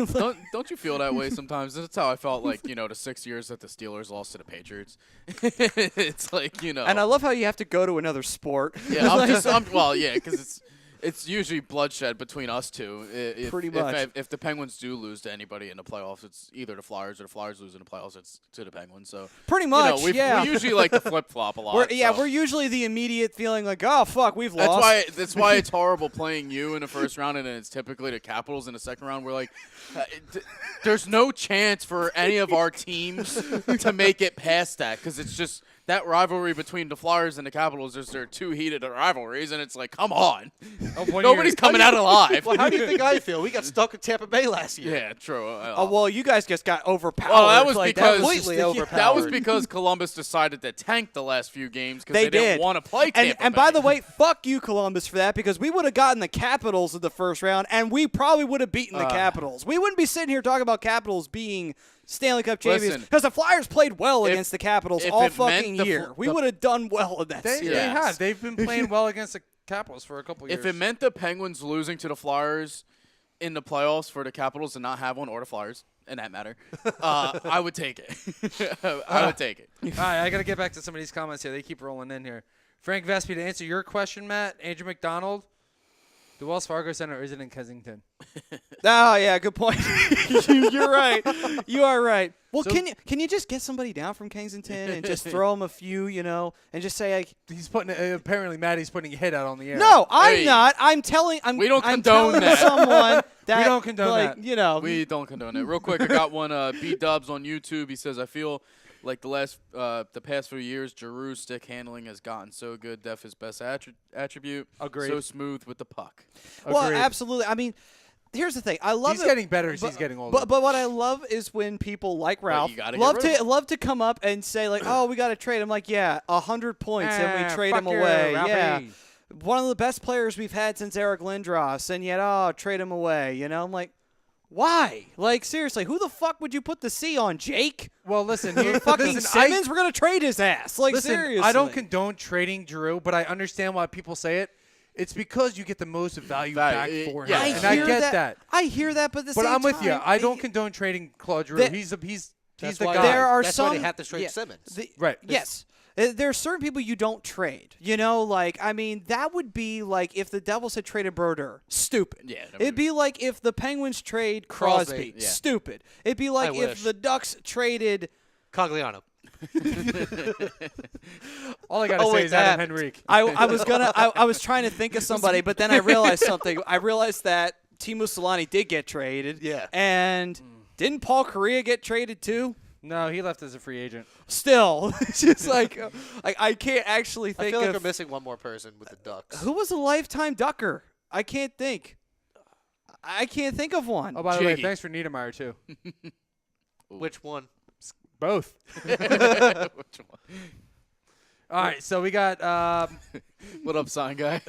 Don't you feel that way sometimes? That's how I felt like, the 6 years that the Steelers lost to the Patriots. It's like, And I love how you have to go to another sport. Yeah, because it's usually bloodshed between us two. Pretty much. If the Penguins do lose to anybody in the playoffs, it's either the Flyers or the Flyers lose in the playoffs. It's to the Penguins. So Pretty much, we yeah. usually like to flip flop a lot. We're usually the immediate feeling like, oh, fuck, we've lost. That's why it's horrible playing you in the first round, and then it's typically the Capitals in the second round. We're like, there's no chance for any of our teams to make it past that because it's just that rivalry between the Flyers and the Capitals. They're 2 heated rivalries, and it's like, come on, nobody's coming out alive. Well, how do you think I feel? We got stuck in Tampa Bay last year. Yeah, true. Oh, well, you guys just got overpowered. Well, that was like, because completely overpowered. that was because Columbus decided to tank the last few games because They they didn't did. want to play Tampa And by Bay. the way, fuck you, Columbus, for that, because we would have gotten the Capitals in the first round, and we probably would have beaten the Capitals. We wouldn't be sitting here talking about Capitals being Stanley Cup champions Listen, because the Flyers played well against the Capitals if all it meant fucking the year. Fl- We the- would have done well in that They series. Yeah. have. They've been playing well against the Capitals for a couple years. if it meant the Penguins losing to the Flyers in the playoffs for the Capitals and not have one, or the Flyers, in that matter, I would take it. I would take it. All right, I got to get back to some of these comments here. They keep rolling in here. Frank Vespi, to answer your question, Matt, Andrew McDonald, the Wells Fargo Center isn't in Kensington. Oh, yeah, good point. You're right. You are right. Well, So- can you just get somebody down from Kensington and just throw them a few, and just say, like, He's putting apparently Maddie's putting a hit out on the air. no, I'm Hey. not. I'm We don't I'm condone telling that. someone that We don't condone like, that. We don't condone it. Real quick, I got one. B-Dubs on YouTube. He says, I feel like the past few years, Giroux's stick handling has gotten so good. Def his best attribute. Agreed. So smooth with the puck. Well, Agreed. absolutely. I mean, here's the thing. I love He's it. getting better as he's getting older. But what I love is when people like Ralph you gotta get rid of him. love to come up and say like, "Oh, we got to trade him." Like, yeah, 100 points and we trade fuck him you, away. Ralphie. Yeah, one of the best players we've had since Eric Lindros, and yet trade him away. I'm like, Why? Like, seriously, who the fuck would you put the C on, Jake? Well, listen, Fucking listen, Simmons? We're going to trade his ass. Like, Listen, seriously. I don't condone trading Drew, but I understand why people say it. It's because you get the most value back for him, yeah. and I get that. I hear that, but at the But same I'm with you. time, I don't condone trading Claude Drew. That- He's the That's guy. why There are that's some. why they have to trade yeah, Simmons. Right. Yes. There are certain people you don't trade. You know, like, I mean, that would be like if the Devils had traded Brodeur. Stupid. Yeah, that It'd be like if the Penguins trade Crosby. Crosby. Yeah. Stupid. It'd be like I if wish. the Ducks traded. Cogliano. All I gotta Oh, say wait, is that Adam happened. Henrique. I was trying to think of somebody, but then I realized something. I realized that Teemu Solani did get traded. Yeah. And didn't Paul Correa get traded too? No, he left as a free agent. Still, it's just like I can't actually I think feel like of we're missing one more person with the Ducks. who was a lifetime Ducker. I can't think. I can't think of one. Oh, by the way, Jiggy. thanks for Niedermeyer too. Which one? Both. Which one? All right, so we got What up, sign guy?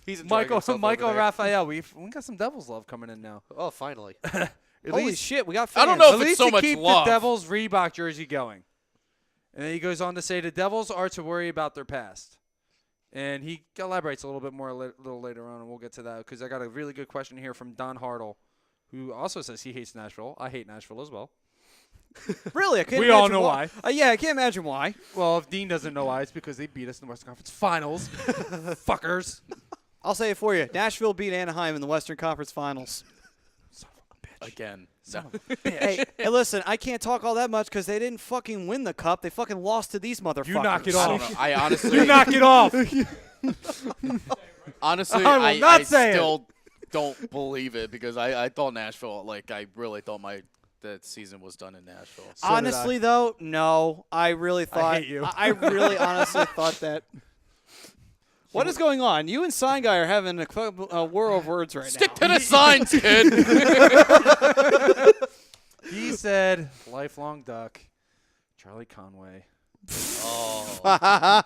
He's enjoying Michael himself over Michael there. Raphael. We got some Devils love coming in now. Oh, finally. At Holy least, shit, we got fans. I don't know at if it's least so to much keep love. the Devils Reebok jersey going. And then he goes on to say the Devils are to worry about their past. And he elaborates a little bit more a little later on, and we'll get to that because I got a really good question here from Don Hartle, who also says he hates Nashville. I hate Nashville as well. Really? I can't We all imagine know why. Yeah, I can't imagine why. Well, if Dean doesn't know why, it's because they beat us in the Western Conference Finals. Fuckers. I'll say it for you. Nashville beat Anaheim in the Western Conference Finals. Again. No. Hey, listen, I can't talk all that much because they didn't fucking win the cup. They fucking lost to these motherfuckers. You knock it I off. don't know. I honestly, You knock it off. honestly, I will not I say it. still don't believe it because I thought Nashville, like, I really thought that season was done in Nashville. So did I. Honestly, though, no. I really thought. hate you. I really honestly thought that. What is going on? You and Sign Guy are having a war of words right Stick now. to the signs, kid. He said, lifelong Duck, Charlie Conway.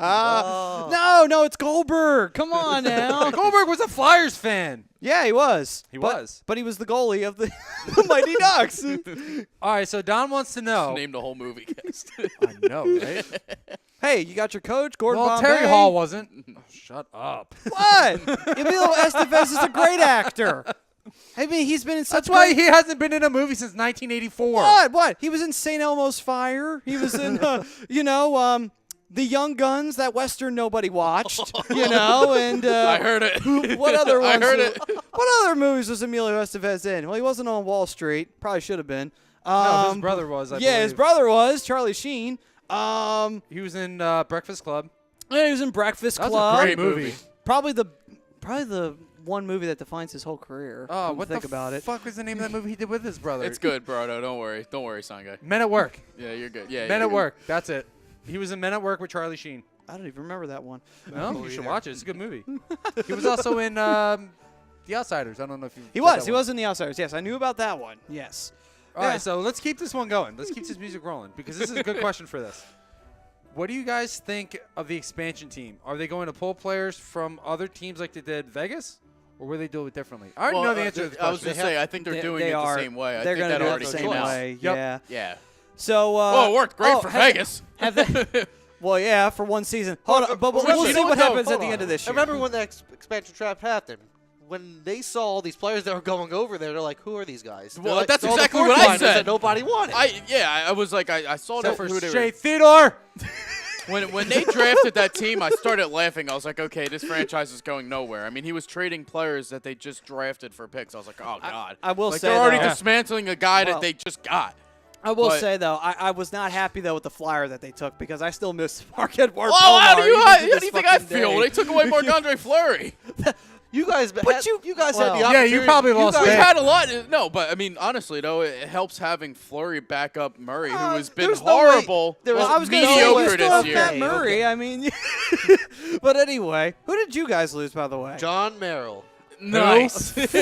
No, it's Goldberg. Come on now. Goldberg was a Flyers fan. Yeah, he was. He But- was. But he was the goalie of the Mighty Ducks. All right, so Don wants to know. Named the whole movie cast. I know, right? Hey, you got your coach, Gordon Well, Bombay. Terry Hall wasn't. Oh, shut up. What? Emilio Estevez is a great actor. I mean, he's been in such That's why great- he hasn't been in a movie since 1984. What? He was in St. Elmo's Fire. He was in, The Young Guns, that Western nobody watched, and I heard it. what other I ones? heard it. What other movies was Emilio Estevez in? Well, he wasn't on Wall Street. Probably should have been. No, his brother was, I Yeah, his believe. brother was Charlie Sheen. He was in Breakfast Club. Yeah, he was in Breakfast That was Club. a great movie. Probably the one movie that defines his whole career. Oh, come what think the about it. fuck was the name of that movie he did with his brother? It's good, Brodo. Don't worry. Don't worry, sign guy. Men at Work. Yeah, you're good. Yeah, Men you're at good. Work. That's it. He was in Men at Work with Charlie Sheen. I don't even remember that one. No, you should watch it. It's a good movie. He was also in The Outsiders. I don't know if you. He was in The Outsiders. Yes, I knew about that one. Yes. All Yeah. right, so let's keep this one going. Let's keep this music rolling because this is a good question for this. What do you guys think of the expansion team? Are they going to pull players from other teams like they did Vegas, or will they do it differently? I already know the answer to the I was question. going to say, I think they're doing it the same way. I They're think gonna that do already it the came same out. way. Yep. Yeah. Yeah. So. Well, it worked great for Vegas. Have they, well, yeah, for one season. Hold on, but we'll remember- see you know what what, happens though? at the end of this year. I remember when the expansion trap happened. When they saw all these players that were going over there, they're like, "Who are these guys?" They're Well, like, that's they're all the exactly fourth what I liners said. That nobody wanted. I was like, I saw Except that for who they Shea were. Theodore. When they drafted that team, I started laughing. I was like, okay, this franchise is going nowhere. I mean, he was trading players that they just drafted for picks. I was like, oh god. I will like say they're already though, dismantling a guy Well, that they just got. I will but- say though, I was not happy though with the flyer that they took because I still miss Mark-Edouard Oh, how do Bellemare you, even to how do this you think I fucking feel? day. They took away Marc-Andre Fleury. you guys, But had, you- you guys well- had the Yeah, opportunity. you probably lost guys We've faith. had a lot. No, but I mean, honestly though, it helps having Fleury back up Murray, who has been there's no way- horrible. there was- Well, I was going to say mediocre you still this have year. Matt Murray. I mean, but anyway, who did you guys lose by the way? John Merrill. Nice. That's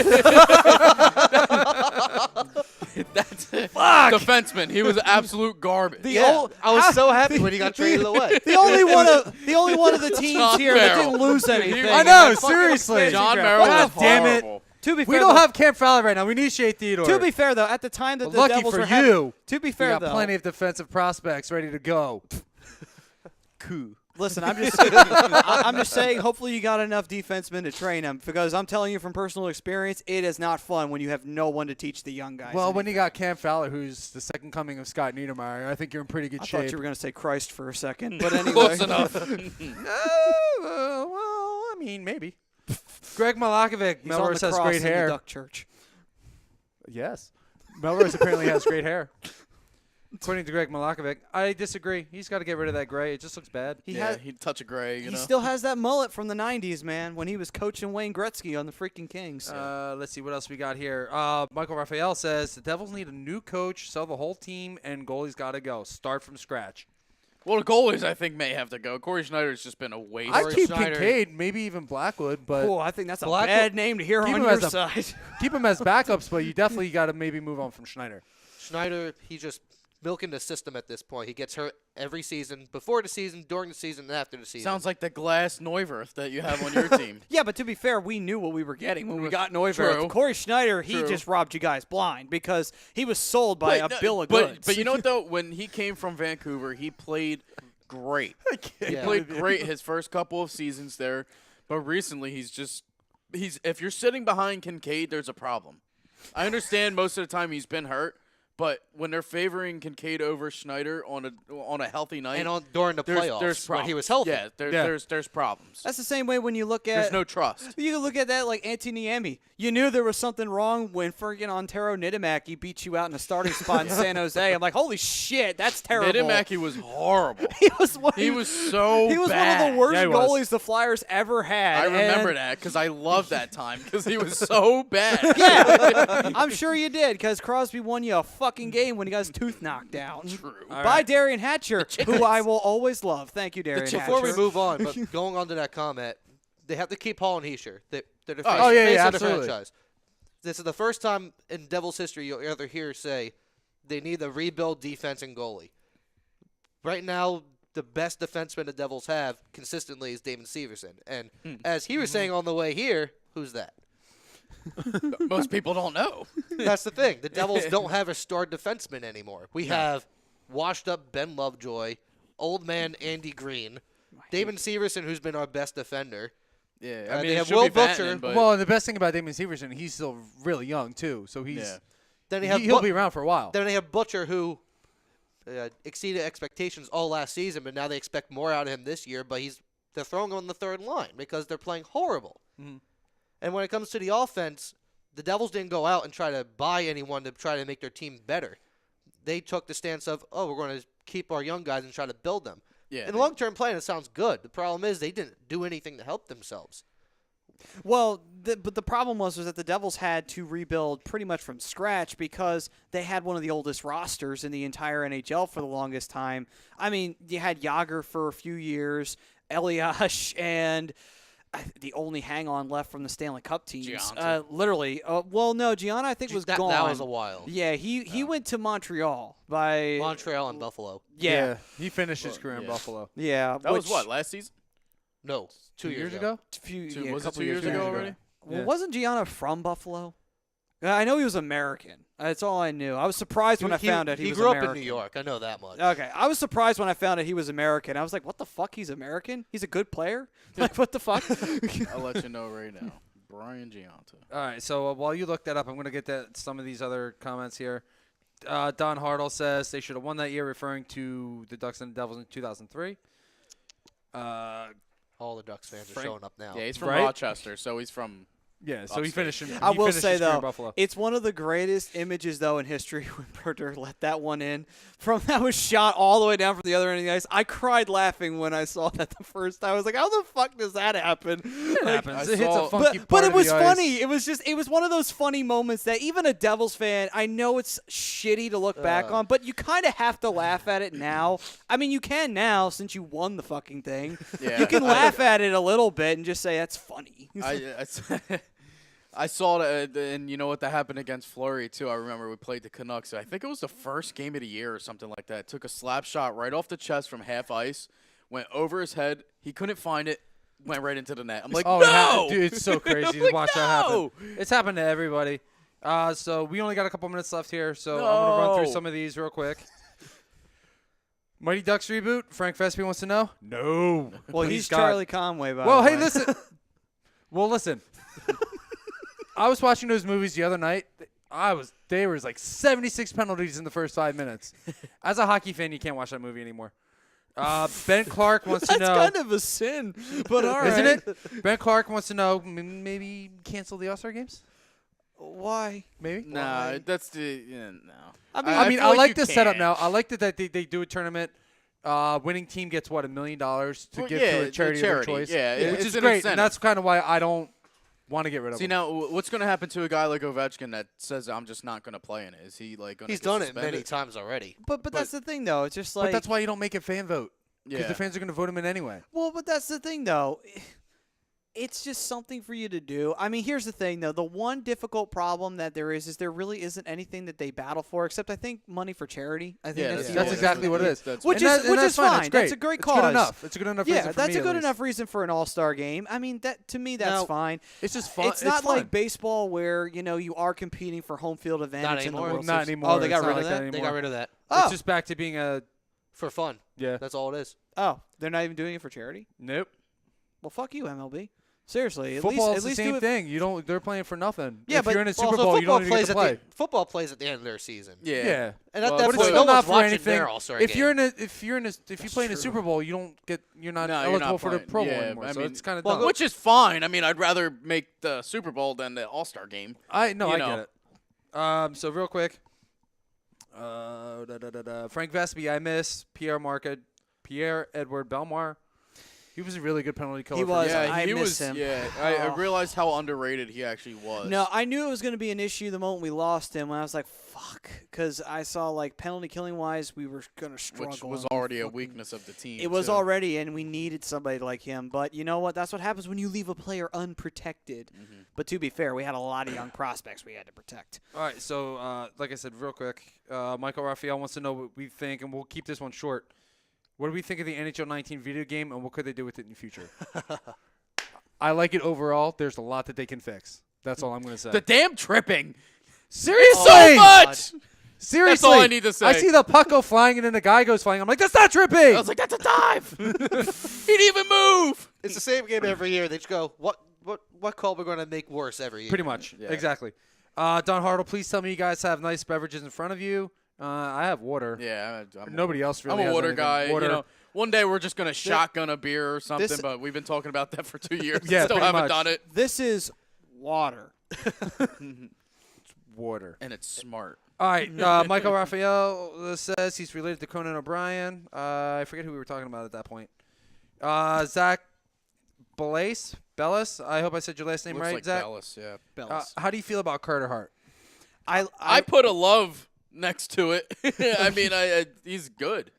it. Defenseman. He was absolute garbage. I was so happy when he got traded away. The only one of the teams John here that Merrill. didn't lose anything. I in know, that fucking seriously. expansion John draft. Merrill God was damn it. horrible. To be We fair, don't though, have Cam Fowler right now. We need Shea Theodore. To be fair, though, at the time that Well, the lucky Devils for were having, you, to be we fair, got though, plenty of defensive prospects ready to go. Cool. listen, I'm just saying. Hopefully, you got enough defensemen to train them because I'm telling you from personal experience, it is not fun when you have no one to teach the young guys. Well, when you got Cam Fowler, who's the second coming of Scott Niedermayer, I think you're in pretty good I shape. thought you were going to say Christ for a second, but anyway. Close enough. Well, I mean, maybe. Greg Malakovic, He's on Melrose the has cross great in the hair. Duck Church. Yes. Melrose apparently has great hair. According to Greg Malakovic. I disagree. He's got to get rid of that gray. It just looks bad. He'd touch a gray. He still has that mullet from the 90s, man, when he was coaching Wayne Gretzky on the freaking Kings. Let's see what else we got here. Michael Raphael says the Devils need a new coach, sell the whole team, and goalie's got to go. Start from scratch. Well, the goalies, I think, may have to go. Corey Schneider's just been a waste. I Corey keep Schneider. Kincaid, maybe even Blackwood, but Oh, I think that's a Black- bad name to hear Keep on him your as a- side. keep him as backups. But you definitely got to maybe move on from Schneider. Schneider, he's just milking the system at this point. He gets hurt every season, before the season, during the season, and after the season. Sounds like the glass Neuwirth that you have on your team. Yeah, but to be fair, we knew what we were getting when we got Neuwirth. True. Corey Schneider, he True. just robbed you guys blind because he was sold by a bill of goods. But you know what, though? When he came from Vancouver, he played great. He Yeah. played great his first couple of seasons there. But recently, he's if you're sitting behind Kincaid, there's a problem. I understand most of the time he's been hurt. But when they're favoring Kincaid over Schneider on a healthy night, and during the playoffs, there's when he was healthy. Yeah, there's problems. That's the same way when you look at There's no trust. You can look at that like Antti Niemi. You knew there was something wrong when friggin' Ontero Niedermacky beat you out in a starting spot in San Jose. I'm like, holy shit, that's terrible. Niedermacky was horrible. He was one, He was so he was bad. one of the worst Yeah, he was. goalies the Flyers ever had. I remember and- that because I loved that time because he was so bad. Yeah, I'm sure you did because Crosby won you a fucking game when he got his tooth knocked out. True. By Darian Hatcher, who I will always love. Thank you, Darian Hatcher. Before we move on, but going on to that comment, they have to keep Hall and Heischer. They're the face, Oh, yeah, face yeah, of the absolutely. franchise. This is the first time in Devils history you'll ever hear say they need a rebuild defense and goalie. Right now, the best defenseman the Devils have consistently is Damon Severson. And as he was saying on the way here, who's that? Most people don't know. That's the thing. The Devils don't have a star defenseman anymore. We have washed-up Ben Lovejoy, old man Andy Green, Damon Severson, who's been our best defender. Yeah, I I mean, they it have should Will be Butcher. Vatanen, but Well, and the best thing about Damon Severson, he's still really young too, so he's yeah. Then they have he'll be around for a while. Then they have Butcher, who exceeded expectations all last season, but now they expect more out of him this year. But they're throwing him on the third line because they're playing horrible. Mhm. And when it comes to the offense, the Devils didn't go out and try to buy anyone to try to make their team better. They took the stance of, oh, we're going to keep our young guys and try to build them. Yeah, In long-term plan, it sounds good. The problem is they didn't do anything to help themselves. Well, but the problem was that the Devils had to rebuild pretty much from scratch because they had one of the oldest rosters in the entire NHL for the longest time. I mean, you had Yager for a few years, Eliash, and the only hang-on left from the Stanley Cup teams. Gianta. Literally. Well, no, Gianna I think was that, gone. That was a while. Yeah, he went to Montreal by Montreal and Buffalo. Yeah. he finished his career in yeah. Buffalo. Yeah. That was which- what, last season? No, 2 years ago. a Was it couple 2 years ago already? Well, Yeah. wasn't Gianna from Buffalo? I know he was American. That's all I knew. I was surprised when I found out he was grew American. up in New York. I know that much. Okay, I was surprised when I found out he was American. I was like, "What the fuck? He's American? He's a good player? Like, what the fuck?" I'll let you know right now. Brian Gianta. All right, so while you look that up, I'm going to get to some of these other comments here. Don Hartle says they should have won that year, referring to the Ducks and the Devils in 2003. All the Ducks fans are Frank- showing up now. Yeah, he's from Right? Rochester, so he's from. Yeah, so he Upstate. finished. I will finished say his career in though, Buffalo. it's one of the greatest images though in history when Berger let that one in. From that was shot all the way down from the other end of the ice. I cried laughing when I saw that the first time. I was like, "How the fuck does that happen?" It Like, happens. I It hits saw- a funky but part it of was the ice. funny. It was one of those funny moments that even a Devils fan, I know it's shitty to look back on, but you kind of have to laugh at it now. I mean, you can now since you won the fucking thing. Yeah, You can laugh at it a little bit and just say that's funny. I saw that, and you know what? That happened against Fleury, too. I remember we played the Canucks. I think it was the first game of the year or something like that. Took a slap shot right off the chest from half ice, went over his head. He couldn't find it. went right into the net. I'm like, Oh, no! dude, it's so crazy to Like, watch that happen. no! It's happened to everybody. So we only got a couple minutes left here, so I'm going to run through No. some of these real quick. Mighty Ducks reboot. Frank Vespi wants to know. No. Well, Please, he's God. Charlie Conway, by Well, the hey, way. listen. Listen. I was watching those movies the other night. There was like 76 penalties in the first 5 minutes. As a hockey fan, you can't watch that movie anymore. Ben Clark wants to That's know. kind of a sin, but all right. Isn't it? Ben Clark wants to know, maybe cancel the All-Star games? Why? Maybe? Nah, that's the no. I feel like you the setup can. now. I like that they do a tournament. Winning team gets, $1 million to Well, give yeah, to a the charity of their choice. Yeah, which it's is an great. incentive. And that's kind of why I don't want to get rid of See, him. now, what's going to happen to a guy like Ovechkin that says, I'm just not going to play in it? Is he, like, going to He's done it many times already. But that's the thing, though. It's just like. But that's why you don't make a fan vote. Because Yeah. the fans are going to vote him in anyway. Well, but that's the thing, though. It's just something for you to do. I mean, here's the thing, though. The one difficult problem that there is there really isn't anything that they battle for, except I think money for charity. I think Yeah, that's, the That's only- exactly what it is. That's Which And is that- and that's fine. fine. That's great. That's a great It's cause. good enough. It's a good enough reason Yeah, for that's me, a good at enough least. reason for an all-star game. I mean, that to me, that's Now, fine. It's just fun. It's not fun. like baseball where you are competing for home field advantage in the anymore. World Not Series. anymore. Oh, they It's got not rid like of that that. anymore. They got rid of that Oh, It's just back to being a for fun. yeah. That's all it is. oh, they're not even doing it for charity. Nope. Well, fuck you, MLB. Seriously, at Football least is the do same it. thing. You don't. They're playing for nothing. Yeah, if but- you're in a Well, Super so Bowl, you football don't even get to play. Football plays at the end of their season. Yeah. Yeah. And at Well, that But it's point, still no not one's for watching anything. their All-Star If game. you're in a, if you play in a true. Super Bowl, you're not No, you're eligible not for the playing. Pro Bowl Yeah, anymore. I So mean, it's kind of well, dumb. Which is fine. I mean, I'd rather make the Super Bowl than the All-Star game. I you get know. it. So real quick, Frank Vespi, I miss Pierre Edward Belmar. He was a really good penalty killer. He for was. me. Yeah, I he miss was. him. Yeah, I Oh. realized how underrated he actually was. No, I knew it was going to be an issue the moment we lost him. When I was like, "Fuck," because I saw like penalty killing wise, we were going to struggle. which was and we already a fucking- weakness of the team. It was too. already, and we needed somebody like him. But you know what? That's what happens when you leave a player unprotected. Mm-hmm. But to be fair, we had a lot of young prospects we had to protect. All right, so like I said, real quick, Michael Raphael wants to know what we think, and we'll keep this one short. What do we think of the NHL 19 video game, and what could they do with it in the future? I like it overall. There's a lot that they can fix. That's all I'm going to say. The damn tripping. Seriously, So much. Seriously, That's all I need to say. I see the puck go flying, and then the guy goes flying. I'm like, that's not tripping. I was like, that's a dive. he didn't even move. It's the same game every year. They just go, what call we're going to make worse every year? Pretty much, Yeah. exactly. Don Hartle, please tell me you guys have nice beverages in front of you. I have water. Yeah, Nobody else really I'm a has water anything. guy. Water. You know, one day we're just gonna shotgun a beer or something, this- but we've been talking about that for 2 years. Yeah, Still pretty haven't much. done it, This is water. Water. and it's smart. All right, Michael Raphael says he's related to Conan O'Brien. I forget who we were talking about at that point. Zach Bellis. I hope I said your last name Looks right, like Zach. Dallas, yeah. Bells. How do you feel about Carter Hart? I put a love next to it. I mean, he's good.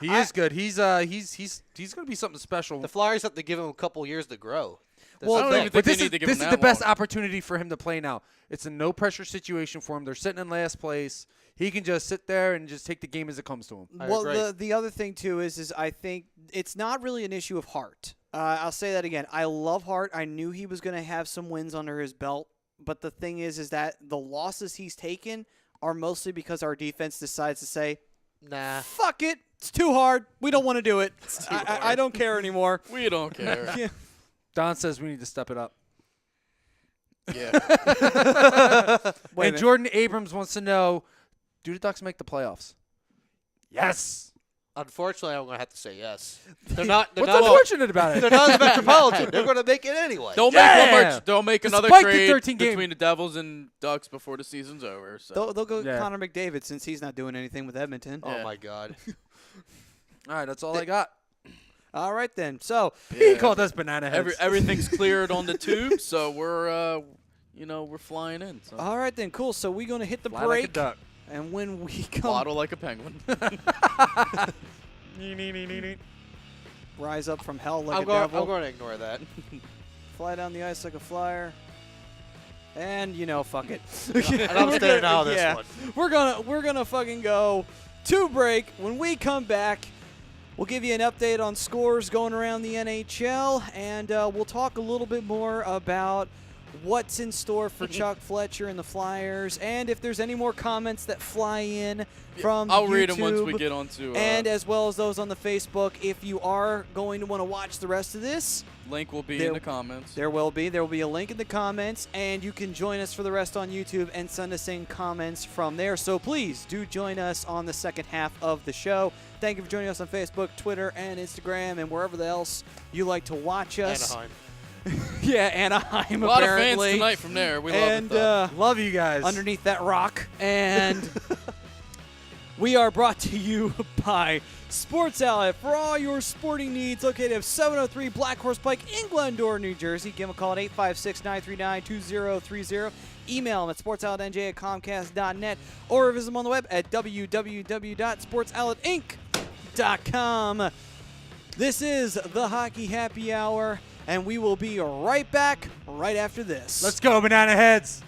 He is good. He's going to be something special. The Flyers have to give him a couple years to grow. That's Well, the I don't thing. even But think they this need is to give this him is that the best long. opportunity for him to play now. It's a no pressure situation for him. They're sitting in last place. He can just sit there and just take the game as it comes to him. I Well, agree. the other thing too is I think it's not really an issue of Hart. I'll say that again. I love Hart. I knew he was going to have some wins under his belt, but the thing is that the losses he's taken are mostly because our defense decides to say, Nah. "Fuck it, it's too hard. We don't want to do it. I don't care anymore." We don't care. Yeah. Don says we need to step it up. Yeah. Wait a And minute. Jordan Abrams wants to know, do the Ducks make the playoffs? Yes. Unfortunately, I'm going to have to say yes. They're not. They're What's not. unfortunate about They're it? not the Metropolitan. They're going to make it anyway. They'll make one Yeah. more. They'll make another Despite the trade 13 game. between the Devils and Ducks before the season's over. So. They'll go Yeah. Connor McDavid since he's not doing anything with Edmonton. Oh Yeah. my God. All right, that's all I got. All right then. So He Yeah. called us banana heads. Everything's cleared on the tube, so we're we're flying in. So. all right then. Cool. So we're gonna hit the Fly like a break, duck. and when we come Waddle like a penguin. rise up from hell like I'm a going. devil, I'm going to ignore that. fly down the ice like a flyer, and fuck it. And I'm We're staying gonna- out of this yeah. one. We're gonna fucking go to break. When we come back, We'll give you an update on scores going around the NHL, and we'll talk a little bit more about what's in store for Chuck Fletcher and the Flyers, and if there's any more comments that fly in from I'll YouTube, read them once we get onto. and as well as those on the Facebook. If you are going to want to watch the rest of this, link will be in the comments. There will be a link in the comments, and you can join us for the rest on YouTube and send us in comments from there. So please do join us on the second half of the show. Thank you for joining us on Facebook, Twitter, and Instagram, and wherever else you like to watch us. Anaheim. Yeah, Anaheim, A lot of apparently. fans tonight from there. We and love it. Love you guys. underneath that rock. And we are brought to you by Sports Outlet for all your sporting needs. Located at 703 Black Horse Pike in Glendora, New Jersey. Give them a call at 856-939-2030. Email them at sportsoutletnj@comcast.net or visit them on the web at www.sportsoutletinc.com. This is the Hockey Happy Hour, and we will be right back right after this. Let's go, Banana Heads.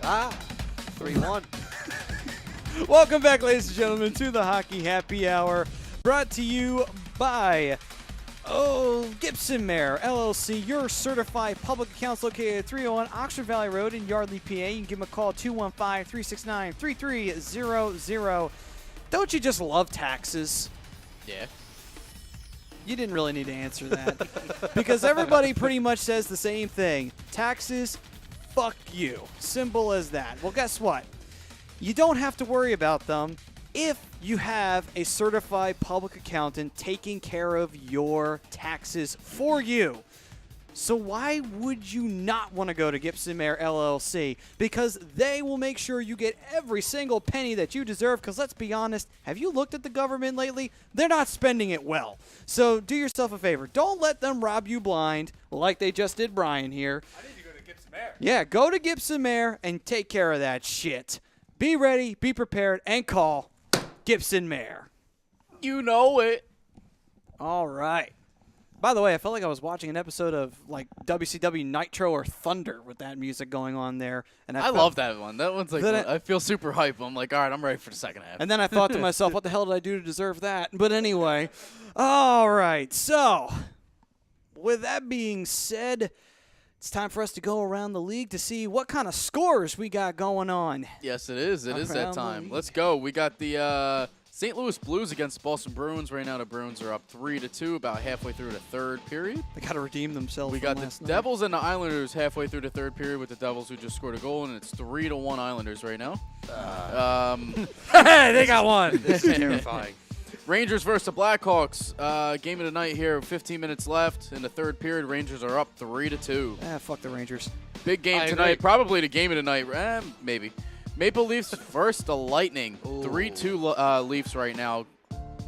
3-1. Welcome back, ladies and gentlemen, to the Hockey Happy Hour, brought to you by Gibson Mare, LLC, your certified public accounts located at 301 Oxford Valley Road in Yardley, PA. You can give them a call, 215-369-3300. Don't you just love taxes? Yeah. You didn't really need to answer that. Because everybody pretty much says the same thing. Taxes, fuck you. Simple as that. Well, guess what? You don't have to worry about them if you have a certified public accountant taking care of your taxes for you. So why would you not want to go to Gibson Mare LLC? Because they will make sure you get every single penny that you deserve. Because let's be honest, have you looked at the government lately? They're not spending it well. So do yourself a favor. Don't let them rob you blind like they just did Brian here. I need to go to Gibson Mare. Yeah, go to Gibson Mare and take care of that shit. Be ready, be prepared, and call Gibson Mare. You know it. All right. By the way, I felt like I was watching an episode of like WCW Nitro or Thunder with that music going on there. And I love that one. That one's like, Then I feel super hype. I'm like, all right, I'm ready for the second half. And then I thought to myself, what the hell did I do to deserve that? But anyway, all right. So, with that being said, it's time for us to go around the league to see what kind of scores we got going on. Yes, it is. It is that Around the time. league. Let's go. We got the St. Louis Blues against Boston Bruins. Right now, the Bruins are up 3-2, about halfway through the third period. They got to redeem themselves. We from got the last night. Devils and the Islanders halfway through the third period with the Devils who just scored a goal, and it's 3-1 Islanders right now. Hey, they got one. This is terrifying. Rangers versus the Blackhawks. Game of the night here. 15 minutes left in the third period. Rangers are up 3-2. Fuck the Rangers. Big game I tonight. agree. Probably the game of the night. Maybe. Maple Leafs versus the Lightning. 3-2 Leafs right now.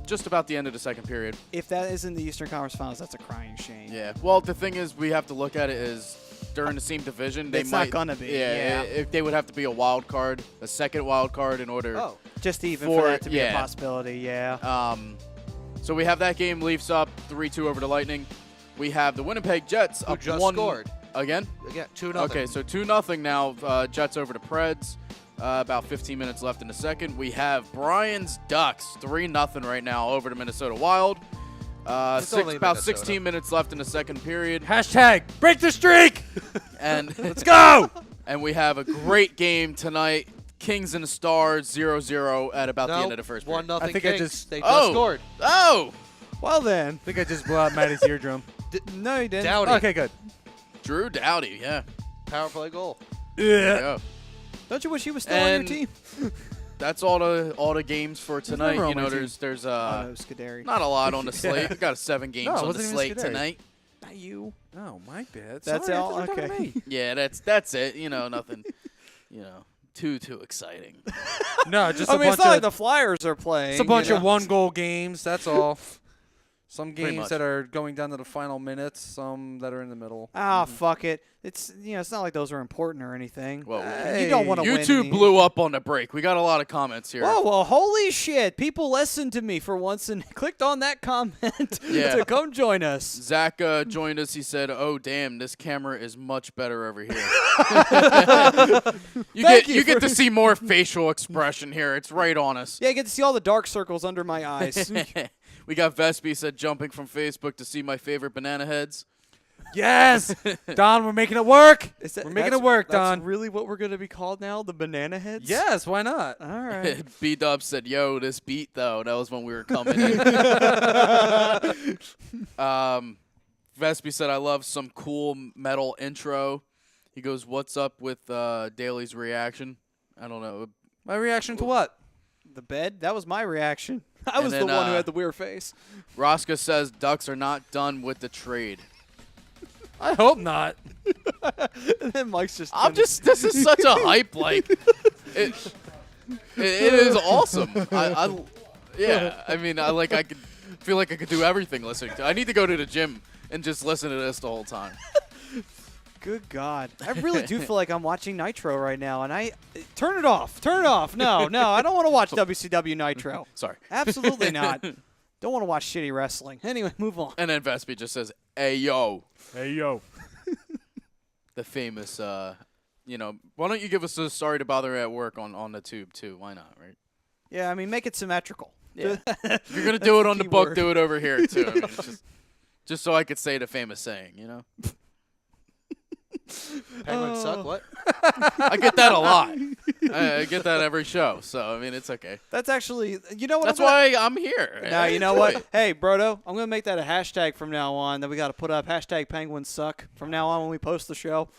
Just about the end of the second period. If that is in the Eastern Conference Finals, that's a crying shame. Yeah. Well, the thing is, we have to look at it as during the same division. They It's not might, gonna be, Yeah. yeah. If they would have to be a wild card, a second wild card in order. Oh, Just even For- for that to be a yeah. possibility, yeah. So we have that game. Leafs up 3-2 over the Lightning. We have the Winnipeg Jets who up just 1 scored? again. Again, 2-0. Okay, so 2-0 now. Jets over the Preds. About 15 minutes left in the second. We have Brian's Ducks 3-0 right now over the Minnesota Wild. It's only About Minnesota. 16 minutes left in the second period. Hashtag break the streak. And Let's go. and we have a great game tonight. Kings and the Stars 0-0 at about the end of the first period. 1-0 I think I Kings. just- They just scored. Oh! Well then. I think I just blew out Maddie's eardrum. No, you didn't. Dowdy. Okay, good. Drew Doughty, yeah. Power play goal. There you Yeah. go. Don't you wish he was still on And- your team? That's all the games for tonight. never on You know, my team. there's Oh, no, Scuderi. not a lot on the slate. We got 7 games No, it on the wasn't even slate Scuderi. tonight. Not you. Oh, my bad. That's Sorry, I all? thought you were talking Okay. to me. Yeah, that's it. You know, nothing. You know, too exciting. No, just I a mean, it's bunch not like of the Flyers are playing. it's a bunch you of know? 1-goal games. That's all. Some Pretty games much. that are going down to the final minutes. Some that are in the middle. Ah, fuck it. It's it's not like those are important or anything. Well, You don't want to win. YouTube any- blew up on the break. We got a lot of comments here. Oh, well, holy shit. People listened to me for once and clicked on that comment Yeah. to come join us. Zach joined us. He said, "Oh damn, this camera is much better over here." you Thank get you get for- to see more facial expression here. It's right on us. Yeah, I get to see all the dark circles under my eyes. We got Vespi said jumping from Facebook to see my favorite banana heads. Yes, Don, we're making it work. Is that- We're making that's- it work, That's Don. really what we're going to be called now? The banana heads? Yes, why not? All right. B Dub said, "Yo, this beat though." That was when we were coming in. Vespi said, "I love some cool metal intro." He goes, "What's up with Daly's reaction?" I don't know. My reaction to what? The bed? That was my reaction. I And was then, the one who had the weird face. Rosca says, "Ducks are not done with the trade." I hope not. And then Mike's just. This is such a hype. Like, it is awesome. Yeah. I mean, I could feel like I could do everything listening to. I need to go to the gym and just listen to this the whole time. Good God. I really do feel like I'm watching Nitro right now. And turn it off. Turn it off. No, I don't want to watch WCW Nitro. Sorry. Absolutely not. Don't want to watch shitty wrestling. Anyway, move on. And then Vespi just says, "Hey yo," Hey, yo. the famous why don't you give us a sorry to bother you at work on the tube too? Why not, right? Yeah, I mean, make it symmetrical. Yeah. If you're gonna do it on the key book, word. do it over here too. I mean, it's just so I could say the famous saying, Penguins suck. What? I get that a lot. I get that every show, so I mean it's okay. That's actually, you know what? That's I'm gonna- why I'm here. Now, I you know enjoy what? it. Hey, Brodo, I'm going to make that a hashtag from now on that we got to put up. Hashtag Penguins suck from now on when we post the show.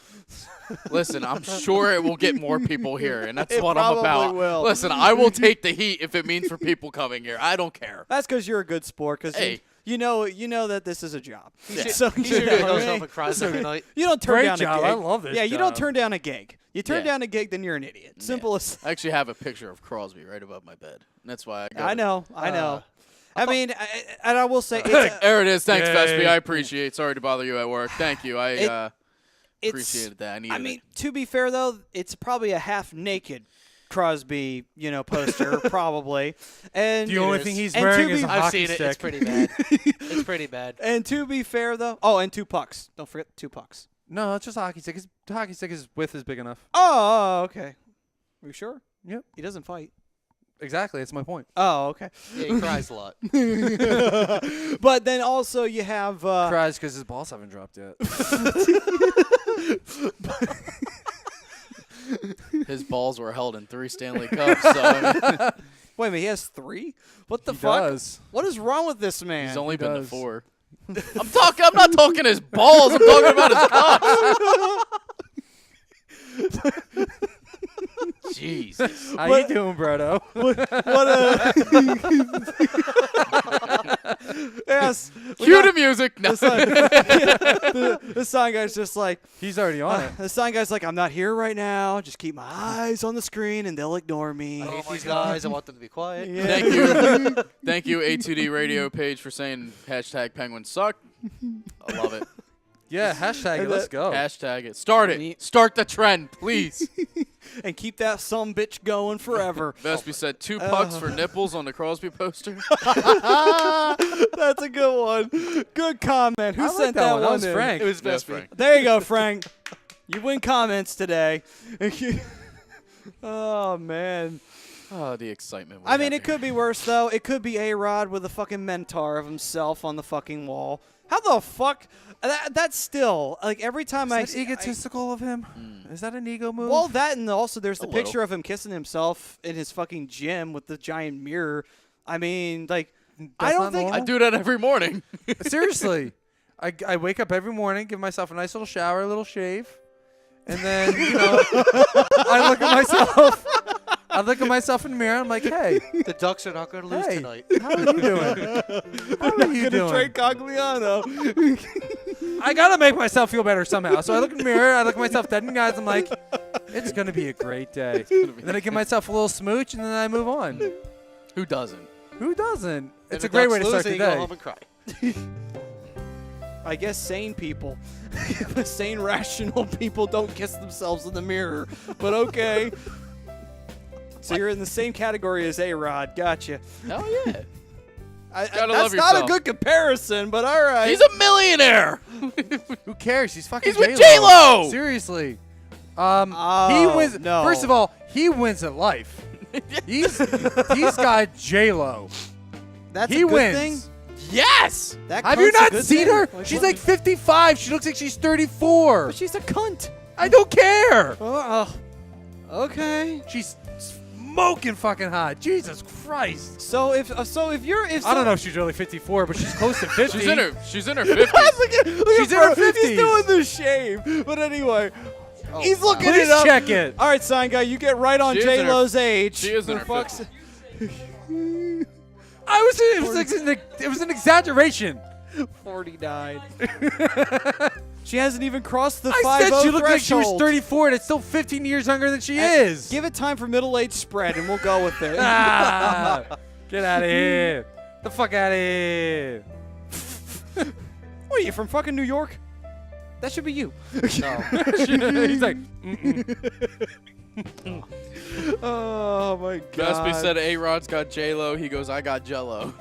Listen, I'm sure it will get more people here, and that's It what I'm probably about. will. Listen, I will take the heat if it means for people coming here. I don't care. That's because you're a good sport. Because Hey. you know that this is a job. Yeah. So He you should know, go hey, home and cries every night. you don't turn Great down job. a gig. I love this Yeah, you don't job. turn down a gig. You turn Yeah. down a gig, then you're an idiot. Simple as. I actually have a picture of Crosby right above my bed. That's why I got I it. know. I know. Uh, I mean, and I will say, it's, There it is. Thanks, Yay. Vespi. I appreciate. Sorry to bother you at work. Thank you. I it's- appreciated that. I needed I mean, it. to be fair though, it's probably a half naked Crosby, poster probably. And The only is. thing he's And wearing to is a be- I've hockey seen it. stick. It's pretty bad. It's pretty bad. and to be fair though, oh, and 2 pucks. Don't forget the 2 pucks. No, it's just a hockey stick. His hockey stick is width is big enough. Oh, okay. Are you sure? Yep. He doesn't fight. Exactly. That's my point. Oh, okay. Yeah, he cries a lot. But then also you have Cries because his balls haven't dropped yet. His balls were held in 3 Stanley Cups, so I mean, wait a minute, he has 3? What the He fuck? does. What is wrong with this man? he's only He been to does. 4. I'm not talking his balls. I'm talking about his cock. Jesus. How What- you doing, Brodo? Yes. Cue the music. No. The sign guy's just like, He's already on it. the sign guy's like, I'm not here right now. Just keep my eyes on the screen and they'll ignore me. I hate these guys. I want them to be quiet. Yeah. Thank you. Thank you, A2D radio page, for saying hashtag Penguins suck. I love it. Yeah, hashtag it. Let's go. Hashtag it. Start it. Start the trend, please. And keep that some bitch going forever. Vespi said 2 pucks for nipples on the Crosby poster. That's a good one. Good comment. Who I like sent that one. That one was in? Frank. It was That's Vespi. Frank. There you go, Frank. You win comments today. Oh, man. Oh, the excitement. we I mean, have it could be worse, though. It could be A-Rod with a fucking mentor of himself on the fucking wall. How the fuck? That's still, like, every time Is that egotistical of him? Is that an ego move? Well, that and also there's the A picture little. of him kissing himself in his fucking gym with the giant mirror. I mean, like, I That's don't not think normal? I do that every morning. Seriously. I wake up every morning, give myself a nice little shower, a little shave, and then, I look at myself. I look at myself in the mirror. I'm like, hey, The Ducks are not going to lose hey, tonight. how are you doing? How are you doing? Trey Cogliano. I gotta make myself feel better somehow. So I look in the mirror, I look at myself dead in the eyes, I'm like, it's gonna be a great day. And then I give myself a little smooch, and then I move on. Who doesn't? Who doesn't? It's a And the great way Ducks to lose, start the and you go day. home and cry. I guess sane people, sane, rational people don't kiss themselves in the mirror. But okay. So you're in the same category as A-Rod. Gotcha. Hell yeah. That's Gotta love not a yourself. good comparison, but all right. He's a millionaire. Who cares? He's fucking He's with J-Lo. J-Lo. Seriously. Oh, He wins. no. First of all, he wins at life. He's got J-Lo. That's He a good wins. thing. Yes. That Have you cunt's a not good seen thing? her? She's like 55. She looks like she's 34. But she's a cunt. I don't care. Okay. She's smoking fucking hot. Jesus Christ. So if you're I don't know if she's really 54, but she's close to 50. She's in her 50s. She's in her He's 50s. doing the shave. But anyway, he's looking Please it up. check it. All right, sign guy, you get right on She is in her- J-Lo's age. she is in For her fuck's 50s. It was an exaggeration. 49. She hasn't even crossed the 50 I said she looked like she was threshold. 34, and it's still 15 years younger than she is. Give it time for middle age spread, and we'll go with it. Ah, get out of here. The fuck out of here. What are you from fucking New York? That should be you. No. He's like, Oh my god. Vespi said A-Rod's got J-Lo. He goes, I got Jello.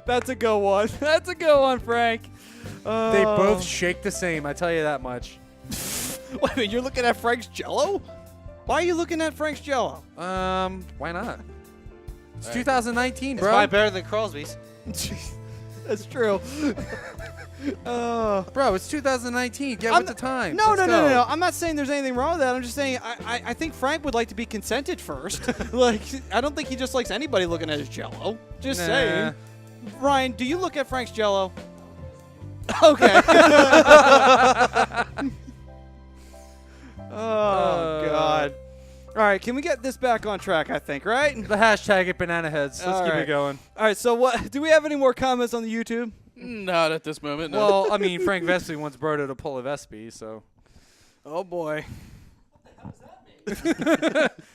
That's a good one. That's a good one, Frank. They both shake the same. I tell you that much. Wait a minute, you're looking at Frank's Jello? Why are you looking at Frank's Jello? Why not? It's 2019, It's bro. probably better than Crosby's. That's true. Bro, it's 2019. Get I'm with the time. No, Let's no, go. no, no, no. I'm not saying there's anything wrong with that. I'm just saying I think Frank would like to be consented first. Like, I don't think he just likes anybody looking at his Jello. Just Nah. saying. Ryan, do you look at Frank's Jello? Okay. Oh, God. All right, can we get this back on track, I think, right? The hashtag at Banana Heads. Let's All keep right. it going. All right, so what? Do we have any more comments on the YouTube? Not at this moment. No. Well, I mean, Frank Vespi wants Brodo to pull a Vespi, so. Oh, boy.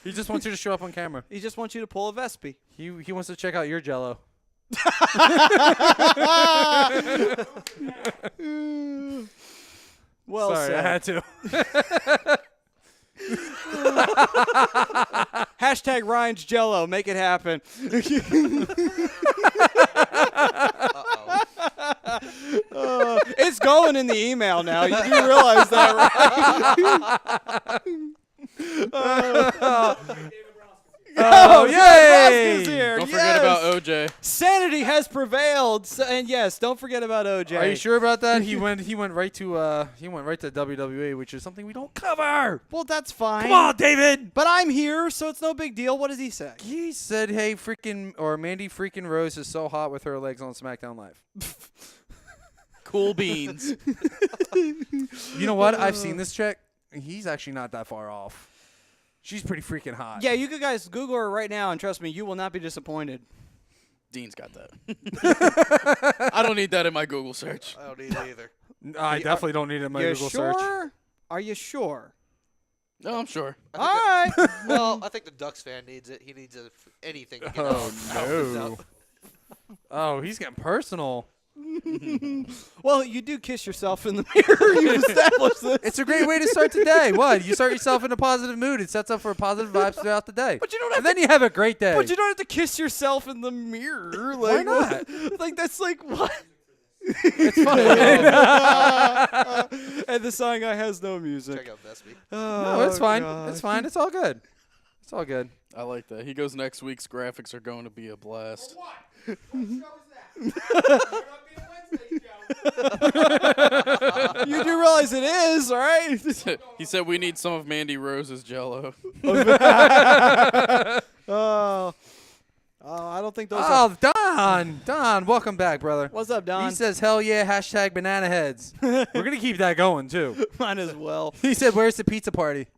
He just wants you to show up on camera. He just wants you to pull a Vespi. He wants to check out your Jello. Well Sorry, I said. had to. Hashtag Ryan's Jello. Make it happen. It's going in the email now. You do realize that, right? Oh, Nebraska's yay! here. Don't forget Yes. about OJ. Sanity has prevailed. So, and yes, don't forget about OJ. Are you sure about that? He went right to WWE, which is something we don't cover. Well, that's fine. Come on, David. But I'm here, so it's no big deal. What does he say? He said, "Hey, Mandy freaking Rose is so hot with her legs on SmackDown Live." Cool beans. You know what? I've seen this chick. He's actually not that far off. She's pretty freaking hot. Yeah, you could guys Google her right now, and trust me, you will not be disappointed. Dean's got that. I don't need that in my Google search. I don't need it either. I definitely don't need it in my You Google sure? search. Are you sure? No, I'm sure. All right. Well, I think the Ducks fan needs it. He needs anything to get out of his no. out. Oh, he's getting personal. Well, you do kiss yourself in the mirror. You've established this. It's a great way to start the day. What? You start yourself in a positive mood. It sets up for positive vibes throughout the day. But you don't have and then you have a great day. But you don't have to kiss yourself in the mirror. Why Like, not? Like, that's like, what? It's funny. And the song I has no music. Check out Vespi. No, it's fine. God. It's fine. It's all good. It's all good. I like that. He goes, next week's graphics are going to be a blast. You do realize it is, all right? He said we need some of Mandy Rose's Jello. Oh, I don't think those are. Oh, Don, welcome back, brother. What's up, Don? He says, "Hell yeah!" Hashtag banana heads. We're gonna keep that going too. Might as well. He said, "Where's the pizza party?"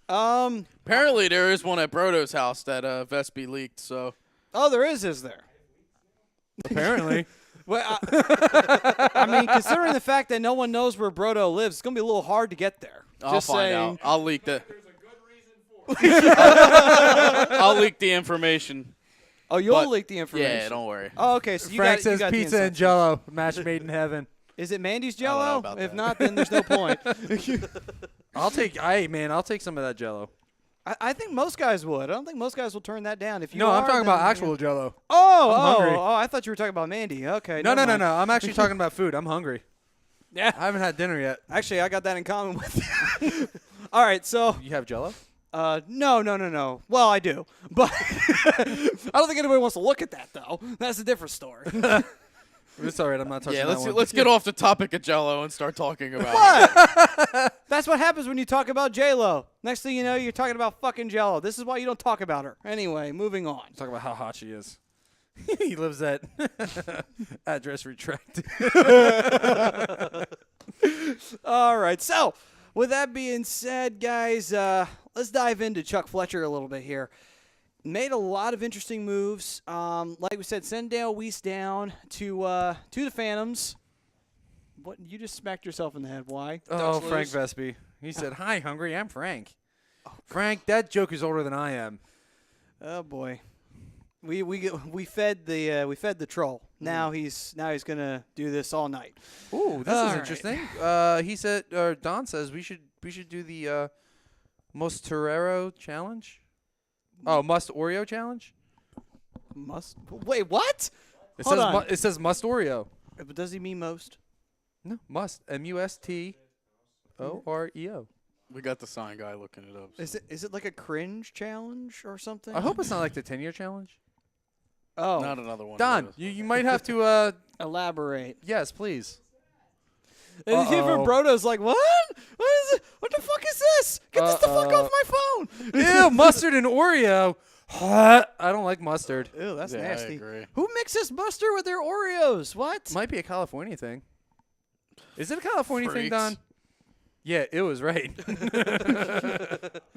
Apparently, there is one at Brodo's house that Vespi leaked. So Oh, there is there? Apparently. Well, I mean, considering the fact that no one knows where Brodo lives, it's gonna be a little hard to get there. I'll Just find saying. out. I'll leak that. I'll leak the information. Oh, you'll But- leak the information. Yeah, don't worry. Oh, okay. So you Frank got, says you got the pizza and inside. Jello, match made in heaven. Is it Mandy's don't know Jello? about If that. not, then there's no point. I'll take some of that Jello. I think most guys would. I don't think most guys will turn that down. If you No, I'm are, talking about then- actual Jello. Oh, hungry. I thought you were talking about Mandy. Okay. No, never mind. I'm actually talking about food. I'm hungry. Yeah. I haven't had dinner yet. Actually, I got that in common with you. All right, so You have Jello? no. Well, I do, but I don't think anybody wants to look at that though. That's a different story. It's all right. I'm not touching Yeah, that one. let's get off the topic of Jello and start talking about it. What? That's what happens when you talk about J-Lo. Next thing you know, you're talking about fucking Jello. This is why you don't talk about her. Anyway, moving on. Talk about how hot she is. He lives at address retracted. All right, so with that being said, guys, let's dive into Chuck Fletcher a little bit here. Made a lot of interesting moves. Like we said, send Dale Weiss down to the Phantoms. What? You just smacked yourself in the head. Why? Oh, Ducks Frank lose. Vespi. He said, "Hi, hungry. I'm Frank." Frank, that joke is older than I am. Oh boy. We fed the troll. Now he's gonna do this all night. Ooh, this All is right. interesting. He said, or Don says, we should do the Most Torero challenge. Oh, Must Oreo challenge. Wait, what? It Hold says on. it says Must Oreo. But does he mean most? No, must. MUSTOREO. We got the sign guy looking it up. So. Is it like a cringe challenge or something? I hope it's not like the 10-year challenge. Oh, Not another one. Don, of those. you might have to. elaborate. Yes, please. And even Brodo's like, what? What is it? What the fuck is this? Get this the fuck off my phone. Ew, mustard and Oreo. I don't like mustard. Ew, that's Yeah, I nasty. agree. Who mixes mustard with their Oreos? What? Might be a California thing. Is it a California thing, Freaks. Don? Yeah, it was right.